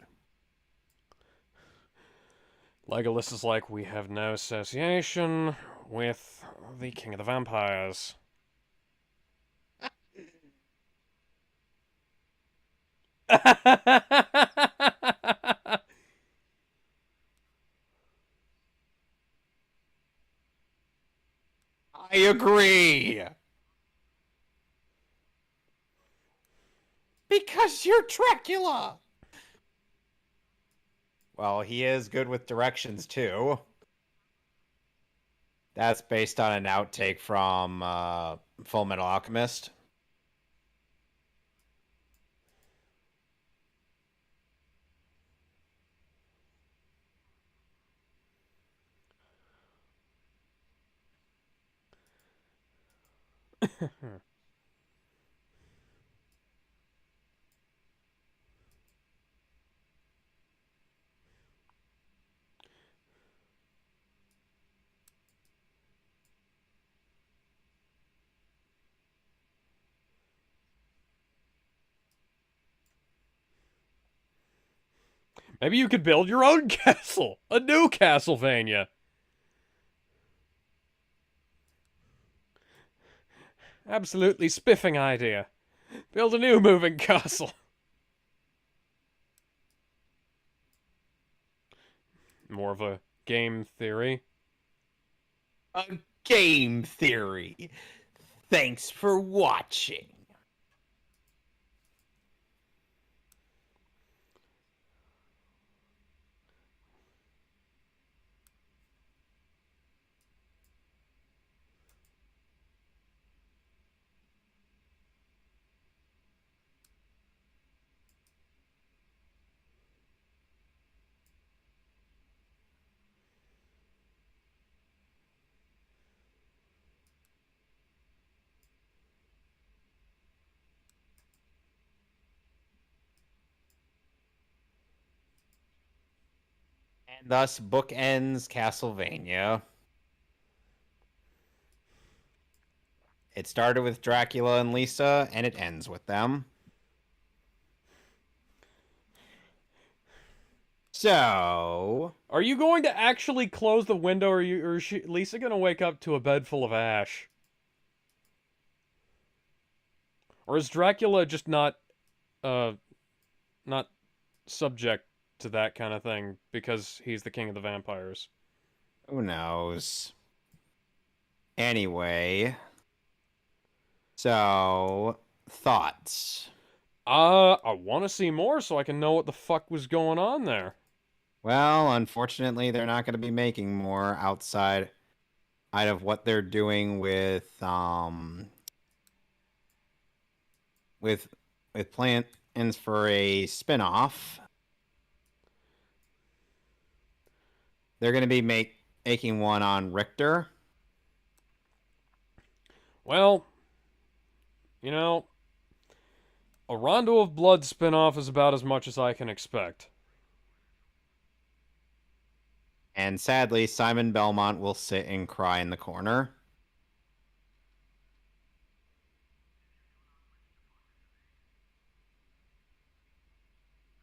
Legolas is like, we have no association with the King of the Vampires. I agree. Because you're Dracula. Well, he is good with directions too. That's based on an outtake from Full Metal Alchemist. Maybe you could build your own castle! A new Castlevania! Absolutely spiffing idea. Build a new moving castle. More of a game theory. A game theory. Thanks for watching. And thus bookends Castlevania. It started with Dracula and Lisa, and it ends with them. So, Are you going to actually close the window, or is Lisa going to wake up to a bed full of ash? Or is Dracula just not subject to that kind of thing because he's the king of the vampires? who knows? Anyway, so thoughts. I want to see more so I can know what the fuck was going on there. Well, unfortunately, they're not going to be making more outside out of what they're doing with plans for a spin-off. They're going to be making one on Richter. Well, you know, a Rondo of Blood spinoff is about as much as I can expect. And sadly, Simon Belmont will sit and cry in the corner.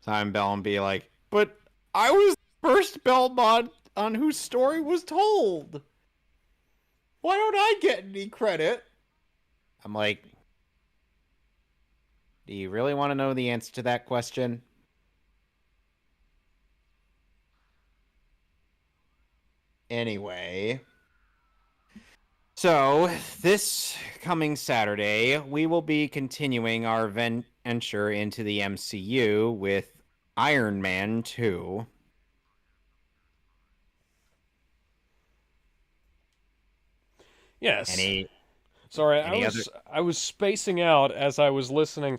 Simon Belmont be like, but I was the first Belmont on whose story was told. Why don't I get any credit? I'm like, do you really want to know the answer to that question? Anyway, so this coming Saturday, we will be continuing our venture into the MCU with Iron Man 2. Yes. Any Sorry, any other I was spacing out as I was listening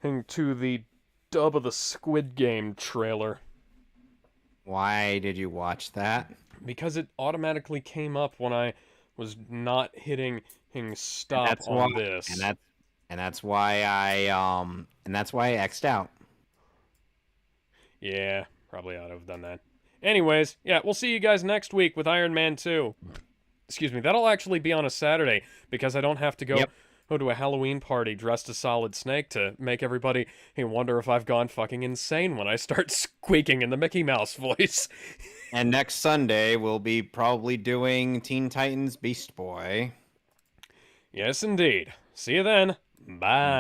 to the dub of the Squid Game trailer Why did you watch that? because it automatically came up when I was not hitting And stop that's why on this. and that's why I X'd out. Yeah, probably ought to have done that. Anyways, yeah, we'll see you guys next week with Iron Man 2. Excuse me, that'll actually be on a Saturday because I don't have to go Yep. to a Halloween party dressed as Solid Snake to make everybody wonder if I've gone fucking insane when I start squeaking in the Mickey Mouse voice. And next Sunday we'll be probably doing Teen Titans Beast Boy. Yes, indeed. See you then. Bye.